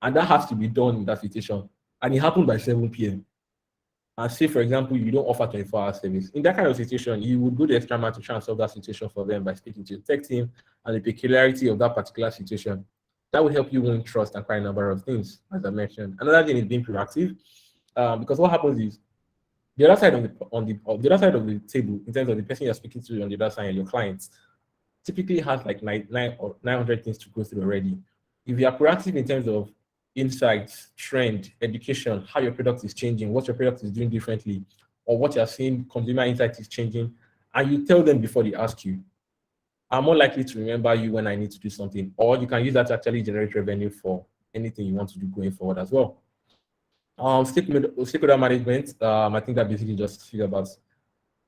Speaker 1: And that has to be done in that situation. And it happened by 7 p.m. And say, for example, you don't offer 24-hour service. In that kind of situation, you would go the extra mile to try and solve that situation for them by speaking to your tech team and the peculiarity of that particular situation. That will help you win trust and quite a number of things, as I mentioned. Another thing is being proactive, because what happens is the other side of the other side of the table, in terms of the person you're speaking to on the other side, your clients, typically has like 900 things to go through already. If you are proactive in terms of insights, trend, education, how your product is changing, what your product is doing differently, or what you're seeing consumer insight is changing, and you tell them before they ask you, I'm more likely to remember you when I need to do something. Or you can use that to actually generate revenue for anything you want to do going forward as well. Stakeholder management. I think that basically just figure about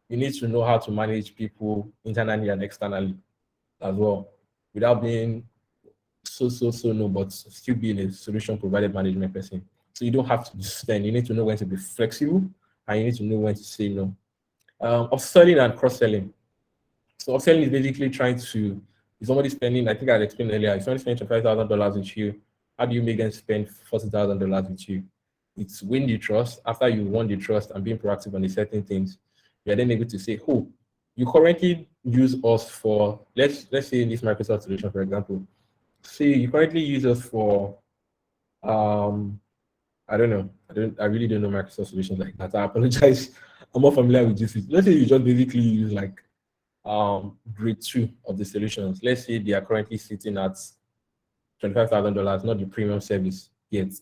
Speaker 1: you need to know how to manage people internally and externally as well, without being so no, but still being a solution provided management person. So you don't have to spend. You need to know when to be flexible, and you need to know when to say no. Upselling and cross selling. So upselling is basically trying to, if somebody spending, I think I explained earlier, if somebody spending $25,000 with you, how do you make them spend $40,000 with you? It's win the trust. After you won the trust and being proactive on the certain things, you're then able to say, oh, you currently use us for, let's say in this Microsoft solution, for example, say you currently use us for um I don't know. I really don't know Microsoft solutions like that. I apologize. I'm more familiar with GC. Let's say you just basically use like grade two of the solutions. Let's say they are currently sitting at $25,000, not the premium service yet.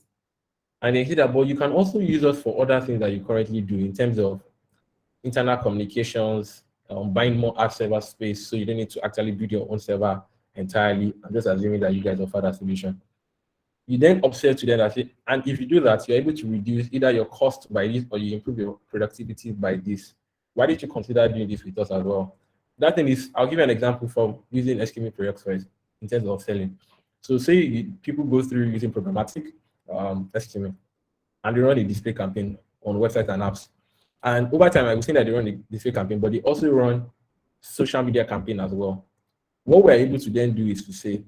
Speaker 1: And they say that, but you can also use us for other things that you currently do in terms of internal communications, buying more app server space, so you don't need to actually build your own server entirely. I'm just assuming that you guys offer that solution. You then upsell to them that say, and if you do that, you're able to reduce either your cost by this or you improve your productivity by this. Why did you consider doing this with us as well? That thing is, I'll give you an example from using SQL projects first in terms of selling. So say people go through using programmatic SQL and they run a display campaign on websites and apps. And over time, I was saying that they run a display campaign, but they also run social media campaign as well. What we're able to then do is to say,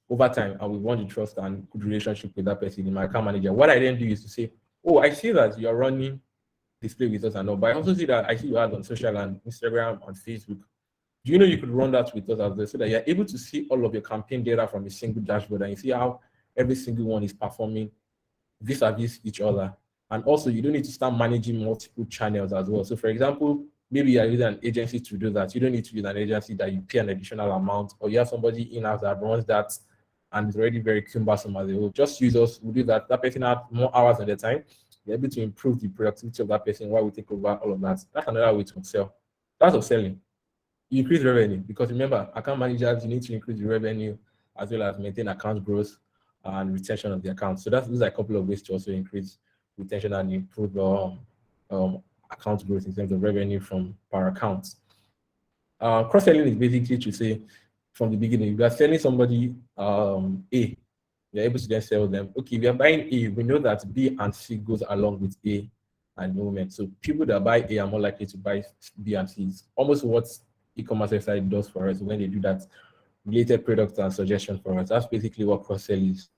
Speaker 1: over time, and we want to trust and good relationship with that person in my account manager. What I then do is to say, oh, I see that you're running display with us and all, but I also see that I see you ads on social and Instagram and Facebook. Do you know you could run that with us as well so that you're able to see all of your campaign data from a single dashboard and you see how every single one is performing vis-a-vis each other. And also, you don't need to start managing multiple channels as well. So, for example, maybe you're using an agency to do that. You don't need to use an agency that you pay an additional amount, or you have somebody in-house that runs that and it's already very cumbersome as a whole. Just use us, we'll do that. That person has more hours on their time. You're able to improve the productivity of that person while we take over all of that. That's another way to sell. That's upselling. You increase revenue because remember, account managers, you need to increase the revenue as well as maintain account growth and retention of the account. So those are a couple of ways to also increase retention and improve account growth in terms of revenue from per account. Cross-selling is basically to say from the beginning, if you are selling somebody A, you're able to then sell them. Okay, we are buying A, we know that B and C goes along with A at the moment. So people that buy A are more likely to buy B and C. It's almost what e-commerce website does for us when they do that related products and suggestion for us. That's basically what cross-sell is.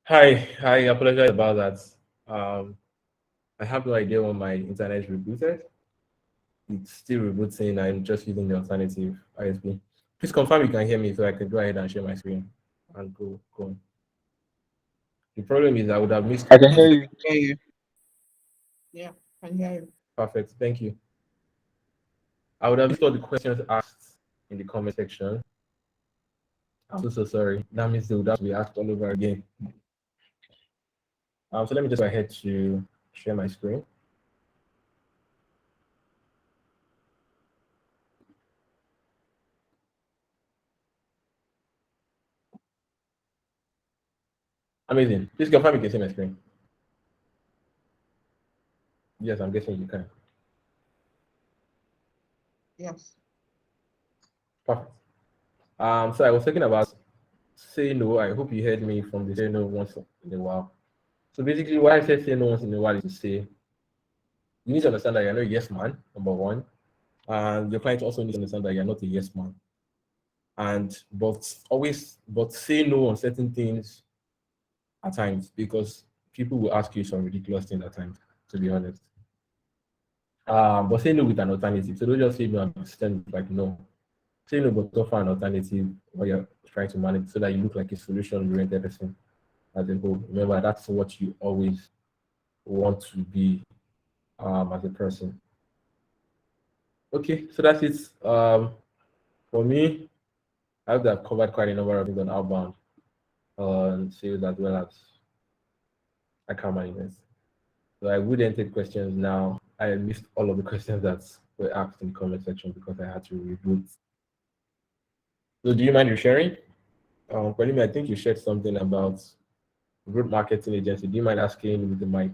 Speaker 1: Hi, I apologize about that. I have no idea when my internet is rebooted. It's still rebooting. I'm just using the alternative ISP. Please confirm you can hear me so I can go ahead and share my screen and go on. The problem is I would have missed.
Speaker 2: I can hear you.
Speaker 3: Hear you. Yeah, I can hear you.
Speaker 1: Perfect. Thank you. I would have missed all the questions asked in the comment section. I'm so sorry. That means they would have to be asked all over again. So let me just go ahead to share my screen. Amazing. Please confirm you can see my screen. Yes, I'm guessing you can.
Speaker 3: Yes.
Speaker 1: Perfect. So I was talking about say no. I hope you heard me from the say no once in a while. So basically, why I say no once in a while is to say you need to understand that you're not a yes man, number one. And your client also needs to understand that you're not a yes man. And but say no on certain things at times because people will ask you some ridiculous things at times, to be honest. But say no with an alternative. So don't just say no and stand like no. Say no, but offer an alternative while you're trying to manage so that you look like a solution-oriented person as a whole. Remember, that's what you always want to be as a person. Okay, so that's it. For me, I hope that I've covered quite a number of things on outbound sales as well as account management. So I wouldn't take questions now. I missed all of the questions that were asked in the comment section because I had to reboot. So do you mind sharing? Kwelimi, I think you shared something about group marketing agency. Do you mind asking with the mic?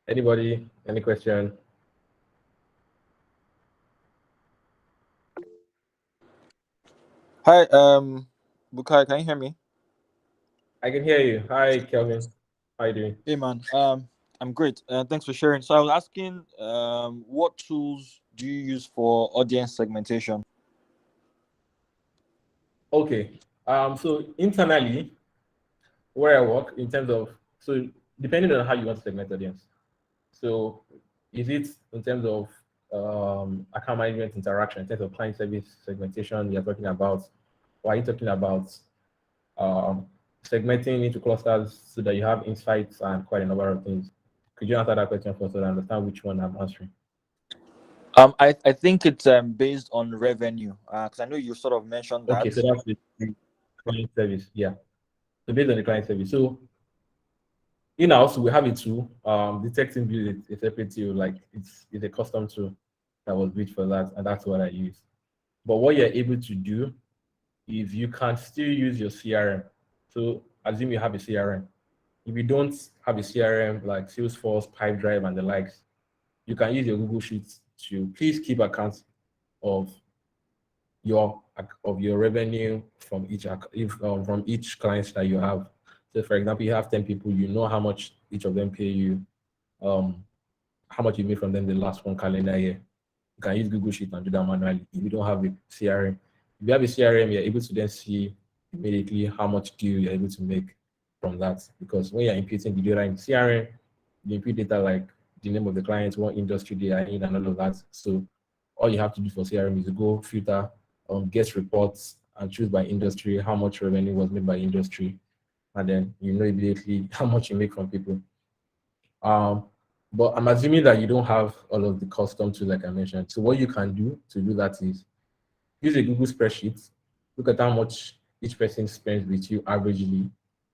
Speaker 1: Anybody? Any question?
Speaker 2: Hi, Bukayo, can you hear me?
Speaker 1: I can hear you. Hi, Kelvin. How you doing?
Speaker 2: Hey, man. I'm great. Thanks for sharing. So I was asking, what tools do you use for audience segmentation?
Speaker 1: Okay. So internally, where I work in terms of so depending on how you want to segment audience. So is it in terms of account management interaction, in terms of client service segmentation you're talking about, or are you talking about um, segmenting into clusters so that you have insights and quite a number of things? Could you answer that question first so that I understand which one I'm answering?
Speaker 2: I think it's based on revenue, because I know you sort of mentioned
Speaker 1: Okay,
Speaker 2: that.
Speaker 1: so that's the client service. Yeah. So based on the client service. So in-house, we have a tool. Detecting build a separate tool, like it's a custom tool that was built for that, and that's what I use. But what you're able to do is you can still use your CRM. So assume you have a CRM. If you don't have a CRM like Salesforce, Pipedrive, and the likes, you can use your Google Sheets to please keep account of your revenue from from each client that you have. So, for example, you have 10 people, you know how much each of them pay you, um, how much you made from them the last one calendar year. You can use Google Sheet and do that manually. If you don't have a CRM, if you have a CRM, you're able to then see immediately how much deal you're able to make from that. Because when you're imputing the data in CRM, you input data like the name of the client, what industry they are in, and all of that. So all you have to do for CRM is to go filter, get reports, and choose by industry how much revenue was made by industry, and then you know immediately how much you make from people. Um, but I'm assuming that you don't have all of the custom tools like I mentioned. So what you can do to do that is use a Google spreadsheet, look at how much each person spends with you averagely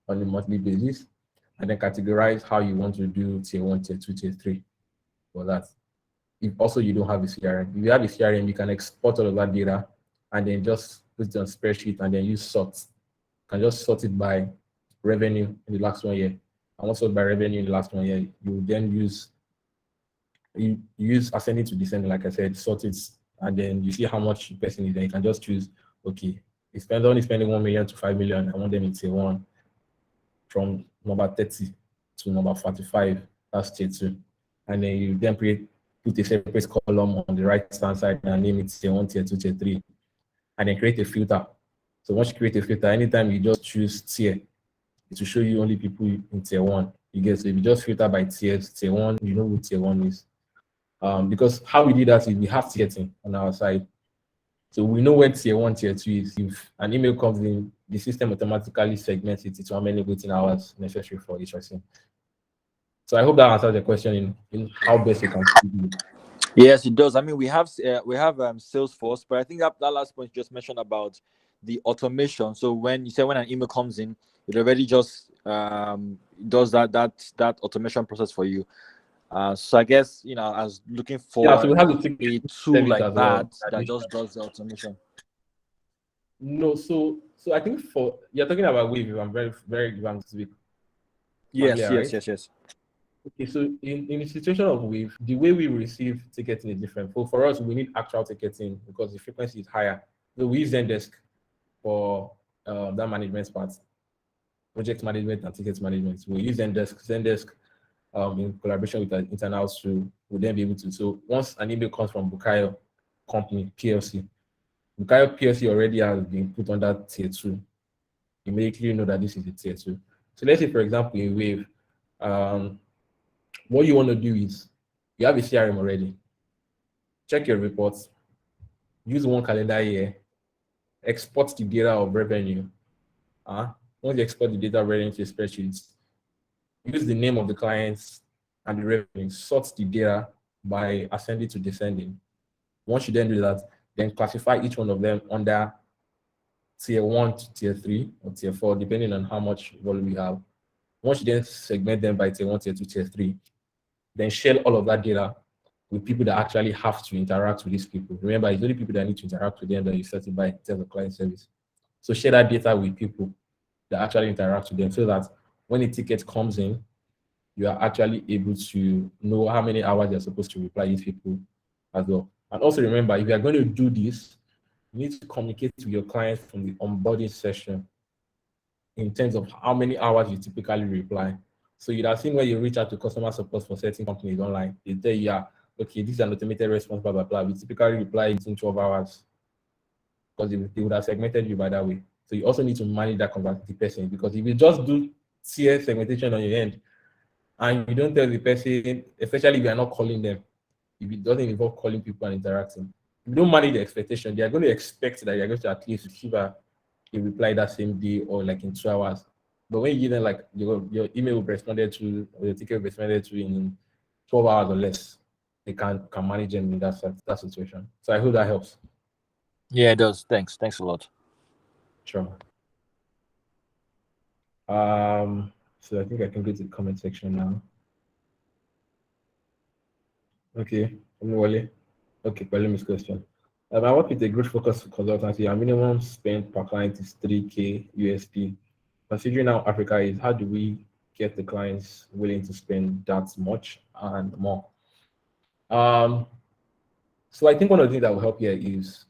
Speaker 1: on a monthly basis, and then categorize how you want to do tier one, tier two, tier three for that. If also you don't have a CRM, if you have a CRM, you can export all of that data and then just put it on spreadsheet and then use sort. You can just sort it by revenue in the last 1 year. And also by revenue in the last 1 year, you then use ascending to descending, like I said, sort it, and then you see how much the person is. Then you can just choose, okay, if spend only spending 1 million to 5 million, I want them in tier one from number 30 to number 45, that's tier two. And then you then put a separate column on the right hand side and name it tier one, tier two, tier three. and then create a filter. So once you create a filter, anytime you just choose tier, it will show you only people in tier 1. You get, so if you just filter by tiers, tier 1, you know who tier 1 is. Because how we did that is we have ticketing on our side. So we know when tier 1, tier 2 is. If an email comes in, the system automatically segments it into how many waiting hours necessary for each person. So I hope that answers the question in how best you can do it.
Speaker 2: Yes, it does. I mean, we have Salesforce, but I think that last point you just mentioned about the automation. So when you say when an email comes in, it already just does that automation process for you. So I guess I was looking for
Speaker 1: Yeah, so we have the
Speaker 2: a
Speaker 1: ticket
Speaker 2: tool
Speaker 1: service
Speaker 2: like
Speaker 1: as
Speaker 2: that
Speaker 1: well.
Speaker 2: that just does the automation.
Speaker 1: No, so I think for you're talking about Wave, if I'm very advanced to be
Speaker 2: Yes,
Speaker 1: familiar,
Speaker 2: yes,
Speaker 1: right?
Speaker 2: yes, yes.
Speaker 1: Okay, so in the situation of Wave, the way we receive ticketing is different. For us, we need actual ticketing because the frequency is higher. So we use Zendesk for that management part, project management and ticket management. We use Zendesk in collaboration with an internal tool, we'll then be able to. So once an email comes from Bukayo Company PLC, Bukayo PLC already has been put on that tier 2. Immediately know that this is a tier 2. So let's say, for example, in Wave, what you want to do is you have a CRM already. Check your reports, use one calendar year, export the data of revenue. Once you export the data of revenue to a spreadsheet, use the name of the clients and the revenue, sort the data by ascending to descending. Once you then do that, then classify each one of them under tier 1 to tier 3 or tier 4, depending on how much volume you have. Once you then segment them by tier 1, tier 2, tier 3, then share all of that data with people that actually have to interact with these people. Remember, it's only people that need to interact with them that you certify in terms of client service. So share that data with people that actually interact with them so that when a ticket comes in, you are actually able to know how many hours you're supposed to reply these people as well. And also remember, if you are going to do this, you need to communicate with your clients from the onboarding session in terms of how many hours you typically reply. So you'd have seen where you reach out to customer support for certain companies online. They tell you, yeah, okay, this is an automated response, blah, blah, blah. We typically reply within 12 hours because they would have segmented you by that way. So you also need to manage that conversation with the person because if you just do tier segmentation on your end and you don't tell the person, especially if you are not calling them, if it doesn't involve calling people and interacting, if you don't manage the expectation, they are going to expect that you're going to at least receive a reply that same day or like in 2 hours. But when you give them like your email will be responded to or your ticket will be responded to in 12 hours or less, they can manage them in that situation. So I hope that helps.
Speaker 2: Yeah, it does. Thanks a lot.
Speaker 1: Sure. So I think I can go to the comment section now. Okay, Wale. Okay, Palumi's question. I work with a group focus consultancy. Our minimum spend per client is 3K USD. Considering how Africa is, how do we get the clients willing to spend that much and more? So I think one of the things that will help here is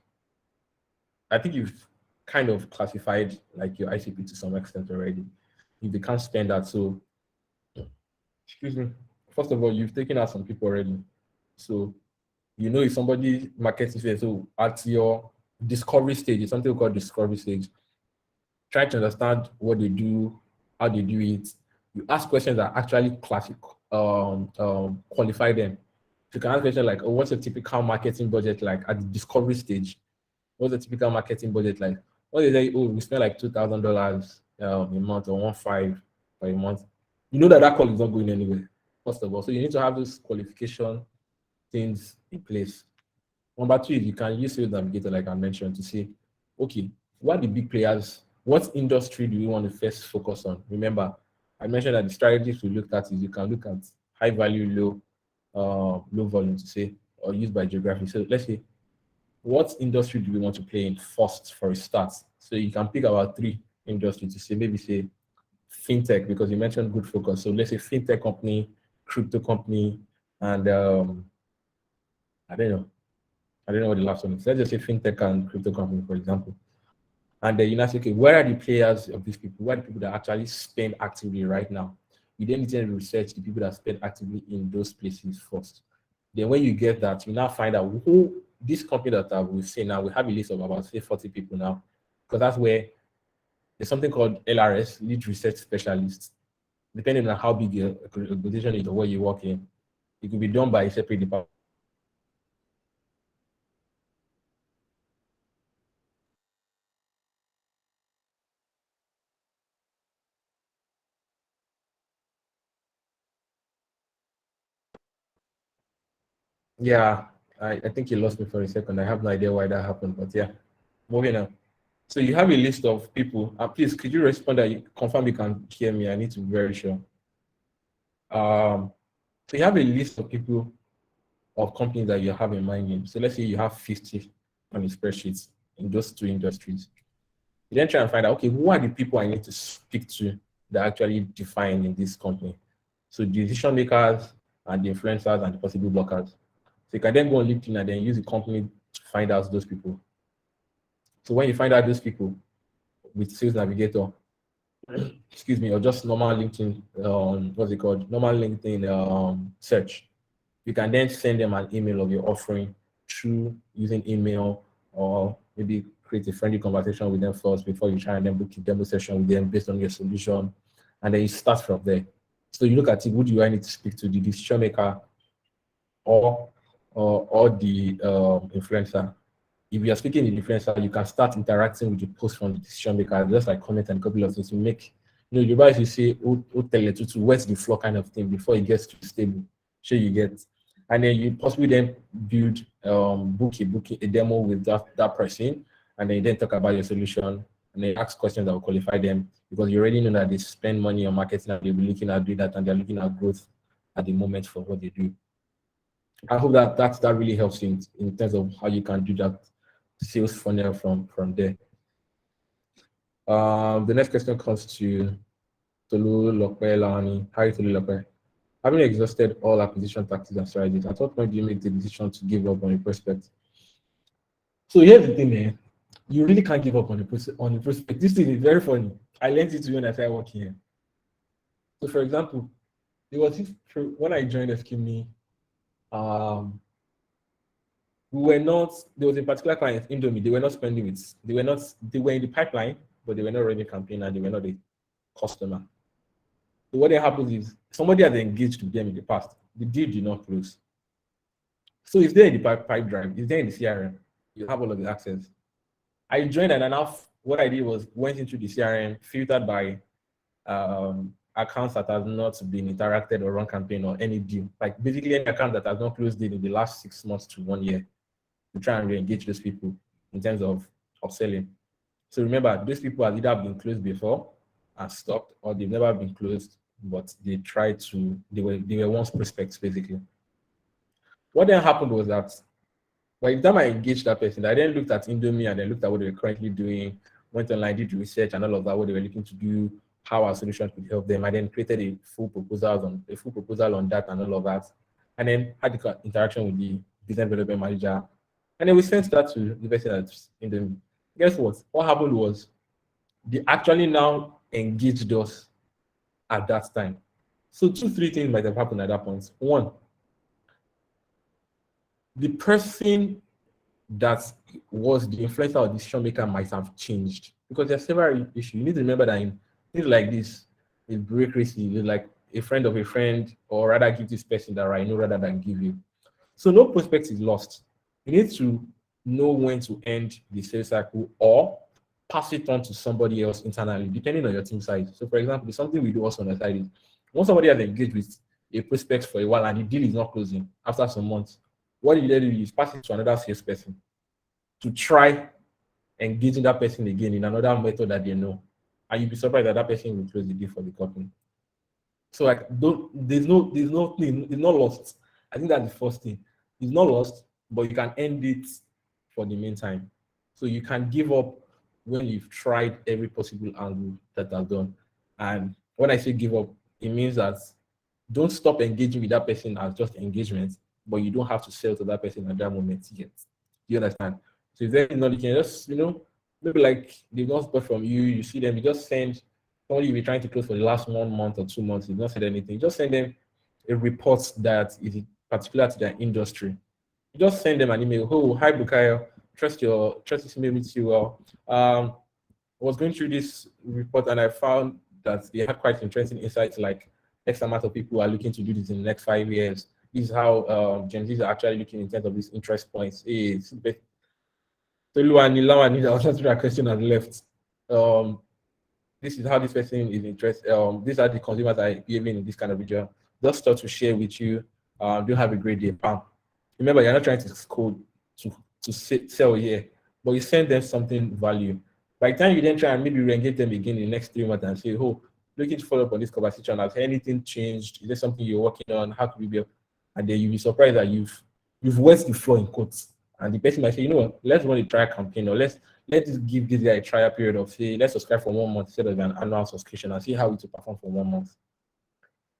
Speaker 1: I think you've kind of classified like your ICP to some extent already. If you can't spend that, so excuse me. First of all, you've taken out some people already. So if somebody marketing space, so at your discovery stage, it's something called discovery stage. Try to understand what they do, how they do it. You ask questions that actually qualify them. So you can ask questions like, oh, what's a typical marketing budget like at the discovery stage? What's the typical marketing budget like? What they say, oh, we spend like $2,000 a month or 1.5 per month. You know that call is not going anywhere, first of all. So you need to have those qualification things in place. Number two is you can use Sales Navigator, like I mentioned, to say, okay, what are the big players? What industry do we want to first focus on? Remember, I mentioned that the strategies we looked at is you can look at high value, low volume to say, or use by geography. So let's say, what industry do we want to play in first for a start? So you can pick about 3 industries to say, maybe say fintech, because you mentioned good focus. So let's say fintech company, crypto company, and I don't know. I don't know what the last one is. Let's just say fintech and crypto company, for example. And then you now say, okay, where are the players of these people? Where are the people that actually spend actively right now? You then need to research the people that spend actively in those places first. Then when you get that, you now find out who this company that we've seen now, we have a list of about say 40 people now, because that's where there's something called LRS, lead research specialist. Depending on how big your organization is or where you work in, it could be done by a separate department. Yeah, I think you lost me for a second. I have no idea why that happened, but yeah, moving on. So you have a list of people. Please, could you respond that you confirm you can hear me? I need to be very sure. So you have a list of people of companies that you have in mind in. So let's say you have 50 on the spreadsheets in those two industries. You then try and find out, okay, who are the people I need to speak to that actually define in this company? So the decision makers and the influencers and the possible blockers. So you can then go on LinkedIn and then use the company to find out those people. So when you find out those people with Sales Navigator, excuse me, or just normal LinkedIn, what's it called? Normal LinkedIn search, you can then send them an email of your offering through using email, or maybe create a friendly conversation with them first before you try and then book a demo session with them based on your solution. And then you start from there. So you look at it, who do I need to speak to, the decision maker or the influencer? If you are speaking to the influencer, you can start interacting with the post from the decision maker, just like comment and a couple of things to make, you guys you say, who tell you to where's the floor kind of thing before it gets too stable. Sure you get. And then you possibly then build book a demo with that person, and then you then talk about your solution, and then ask questions that will qualify them, because you already know that they spend money on marketing and they'll be looking at doing that, and they're looking at growth at the moment for what they do. I hope that really helps in terms of how you can do that sales funnel from there. The next question comes to Tolu Lokwe. Hi, Tolu Lokwe. Having exhausted all acquisition tactics and strategies, at what point do you make the decision to give up on a prospect? So here's the thing, man. You really can't give up on a prospect. This thing is very funny. I learned it when I started working here. So, for example, there was this, when I joined Eskimi, there was a particular client, Indomie, they were not spending it. They were in the pipeline, but they were not running a campaign and they were not a customer. So what then happens is somebody has engaged with them in the past. The deal did not close. So it's there in the pipe drive, it's there in the CRM. You have all of the access. I joined and enough. What I did was went into the CRM, filtered by accounts that have not been interacted or run campaign or any deal. Like basically any account that has not closed deal in the last 6 months to 1 year. To try and re-engage those people in terms of upselling. So remember, those people have either been closed before and stopped, or they've never been closed, but they were once prospects basically. What then happened was that by the time I engaged that person, I then looked at Indomie and then looked at what they were currently doing, went online, did research and all of that, what they were looking to do, how our solution could help them. I then created a full proposal on that and all of that, and then had the interaction with the business development manager. And then we sent that to the person that's in the. Guess what? What happened was they actually now engaged us at that time. So 2-3 things might have happened at that point. One, the person that was the influencer or decision maker might have changed, because there are several issues. You need to remember that in things like this, in bureaucracy, it's like a friend of a friend, or rather give this person that right, rather than give you. So no prospect is lost. You need to know when to end the sales cycle or pass it on to somebody else internally, depending on your team size. So, for example, something we do also on the side is once somebody has engaged with a prospect for a while and the deal is not closing after some months, what you do is pass it to another salesperson to try engaging that person again in another method that they know. And you'll be surprised that person will close the deal for the company. So, like, there's nothing, it's not lost. I think that's the first thing. It's not lost, but you can end it for the meantime. So you can give up when you've tried every possible angle that I've done. And when I say give up, it means that don't stop engaging with that person as just engagement, but you don't have to sell to that person at that moment yet. Do you understand? So if they're not, you can just, maybe like they've not bought from you, you see them, you just send somebody you've been trying to close for the last 1 month or 2 months, you've not said anything, just send them a report that is particular to their industry. just send them an email. Oh, hi Bukayo, trust this email meets you well. I was going through this report and I found that they had quite interesting insights like X amount of people are looking to do this in the next 5 years. This is how Gen Zs are actually looking in terms of these interest points. Tolu and Nilawan, I was answering that question and left. This is how this person is interested. These are the consumers that are behaving in this kind of region. Just thought to share with you. Do have a great day. Bam. Remember, you're not trying to code to sell here, but you send them something value. By the time you then try and maybe re-engage them again in the next 3 months and say, oh, looking to follow up on this conversation, has anything changed? Is there something you're working on? How could we be? And then you'll be surprised that you've wet the floor in quotes. And the person might say, you know what, let's run a trial campaign, or let's give this guy a trial period of, say, let's subscribe for 1 month instead of an annual subscription and see how it will perform for 1 month.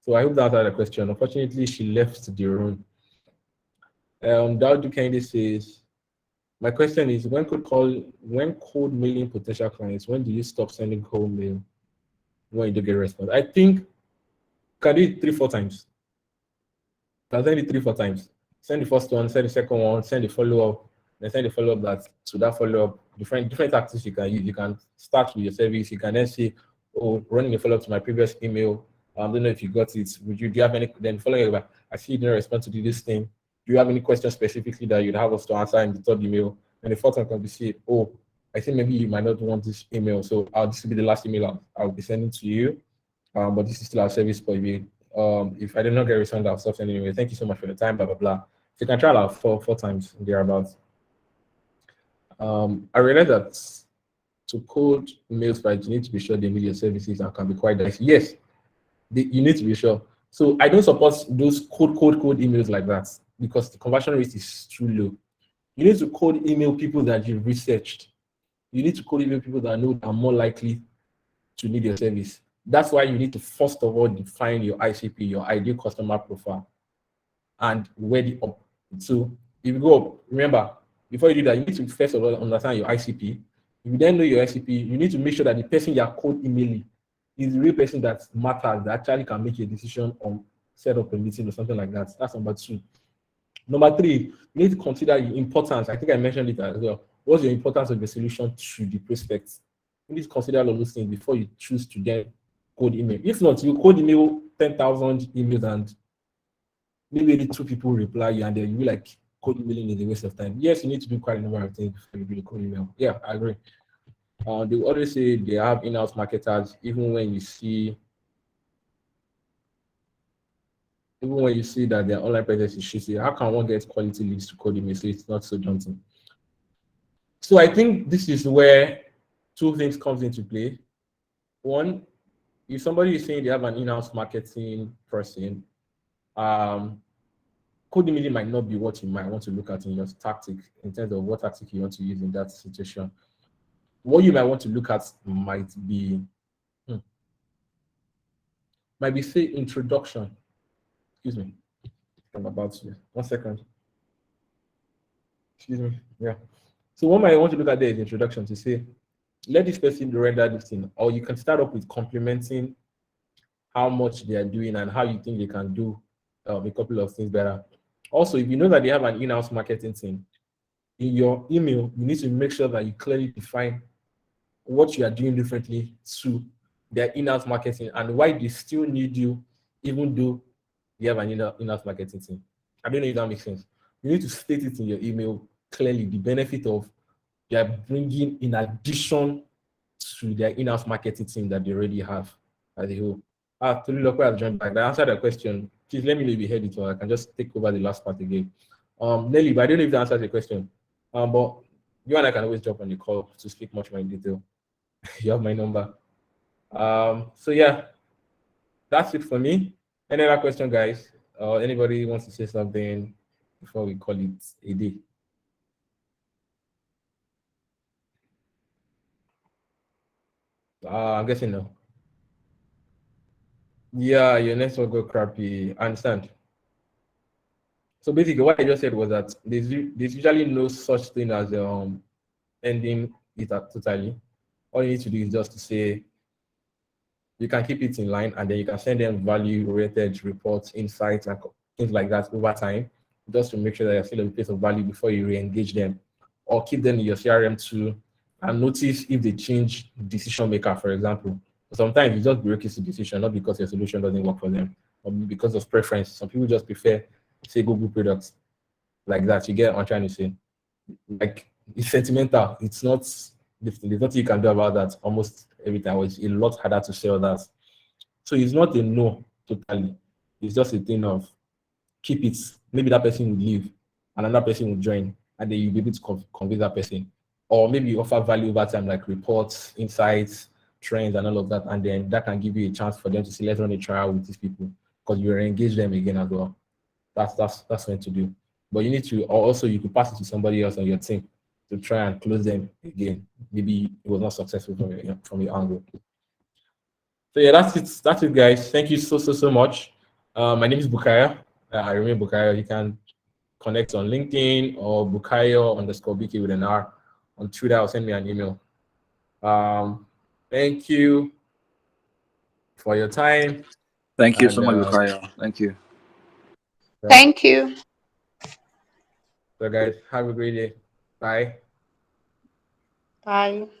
Speaker 1: So I hope that answered the question. Unfortunately, she left the room. Daudu Kennedy says, my question is, when cold mailing potential clients, when do you stop sending cold mail when you don't get a response? I think can do it 3-4 times. Can send it 3-4 times. Send the first one, send the second one, send the follow-up, then send the follow-up to that follow-up. Different tactics you can use. You can start with your service. You can then say, oh, running a follow-up to my previous email. I don't know if you got it. Do you have any? Then following up, I see you didn't respond to this thing. Do you have any questions specifically that you'd have us to answer in the third email? And the fourth one can be say, oh, I think maybe you might not want this email, so this will be the last email I'll be sending to you. But this is still our service for you. If I did not get a response, I'll stop sending anyway. Thank you so much for the time, blah blah blah. So you can try out four times thereabouts. I realized that to code emails, right, you need to be sure they need your services and can be quite dicey. Yes, you need to be sure. So I don't support those code emails like that because the conversion rate is too low. You need to code email people that you've researched. You need to code email people that know are more likely to need your service. That's why you need to first of all define your ICP, your ideal customer profile, and where the up. So if you go up, remember, before you do that, you need to first of all understand your ICP. If you then know your ICP, you need to make sure that the person you're cold emailing is the real person that matters, that actually can make a decision on set up a meeting or something like that. That's number 2. Number 3, you need to consider your importance. I think I mentioned it as well. What's your importance of the solution to the prospects? You need to consider all of those things before you choose to then code email. If not, you code email 10,000 emails and maybe only 2 people reply you, and then you be like, code emailing is a waste of time. Yes, you need to do quite a number of things before you do the code email. Yeah, I agree. They always say they have in-house marketers, even when you see that their online presence is shitty. How can one get quality leads to code email so it's not so daunting? So I think this is where 2 things comes into play. One, if somebody is saying they have an in-house marketing person, code emailing might not be what you might want to look at in your tactic in terms of what tactic you want to use in that situation. What you might want to look at might be say introduction. Excuse me. I'm about to. 1 second. Excuse me. Yeah. So what might want to look at there is introduction to say, let this person render this thing, or you can start off with complimenting how much they are doing and how you think they can do a couple of things better. Also, if you know that they have an in-house marketing team, in your email, you need to make sure that you clearly define what you are doing differently to their in-house marketing and why they still need you, even though you have an in-house marketing team. I don't know if that makes sense. You need to state it in your email clearly, the benefit of they are bringing in addition to their in-house marketing team that they already have as a whole. Tolu has joined back. I answered the question. Please let me know if you heard it, or I can just take over the last part again. Nelly, but I don't know if that answers the question. But you and I can always jump on the call to speak much more in detail. You have my number. So yeah, that's it for me. Any other question, guys? Anybody wants to say something before we call it a day? I'm guessing no. Yeah, your network go crappy. I understand. So basically, what I just said was that there's usually no such thing as ending it totally. All you need to do is just to say you can keep it in line, and then you can send them value-related reports, insights, and things like that over time. just to make sure that you're still a place of value before you re-engage them, or keep them in your CRM too, and notice if they change decision maker, for example. Sometimes it's just bureaucracy decision, not because your solution doesn't work for them, or because of preference. Some people just prefer, say, Google products like that. You get what I'm trying to say? Like, it's sentimental. It's not, there's nothing you can do about that almost every time. It's a lot harder to sell that. So it's not a no totally. It's just a thing of keep it. Maybe that person will leave, and another person will join, and then you'll be able to convince that person. Or maybe you offer value over time, like reports, insights, trends, and all of that. And then that can give you a chance for them to say, let's run a trial with these people, because you engage them again as well. That's what to do. But you need to, or also you could pass it to somebody else on your team to try and close them again. Maybe it was not successful from your angle. So yeah, that's it. That's it, guys. Thank you so much. My name is Bukayo. I remain Bukayo. You can connect on LinkedIn or Bukayo_BK with an R. On Twitter, or send me an email. Thank you for your time.
Speaker 2: Thank you so
Speaker 1: And,
Speaker 2: much, Bukayo. Thank you.
Speaker 4: Thank you.
Speaker 1: So guys, have a great day. Bye.
Speaker 4: Bye.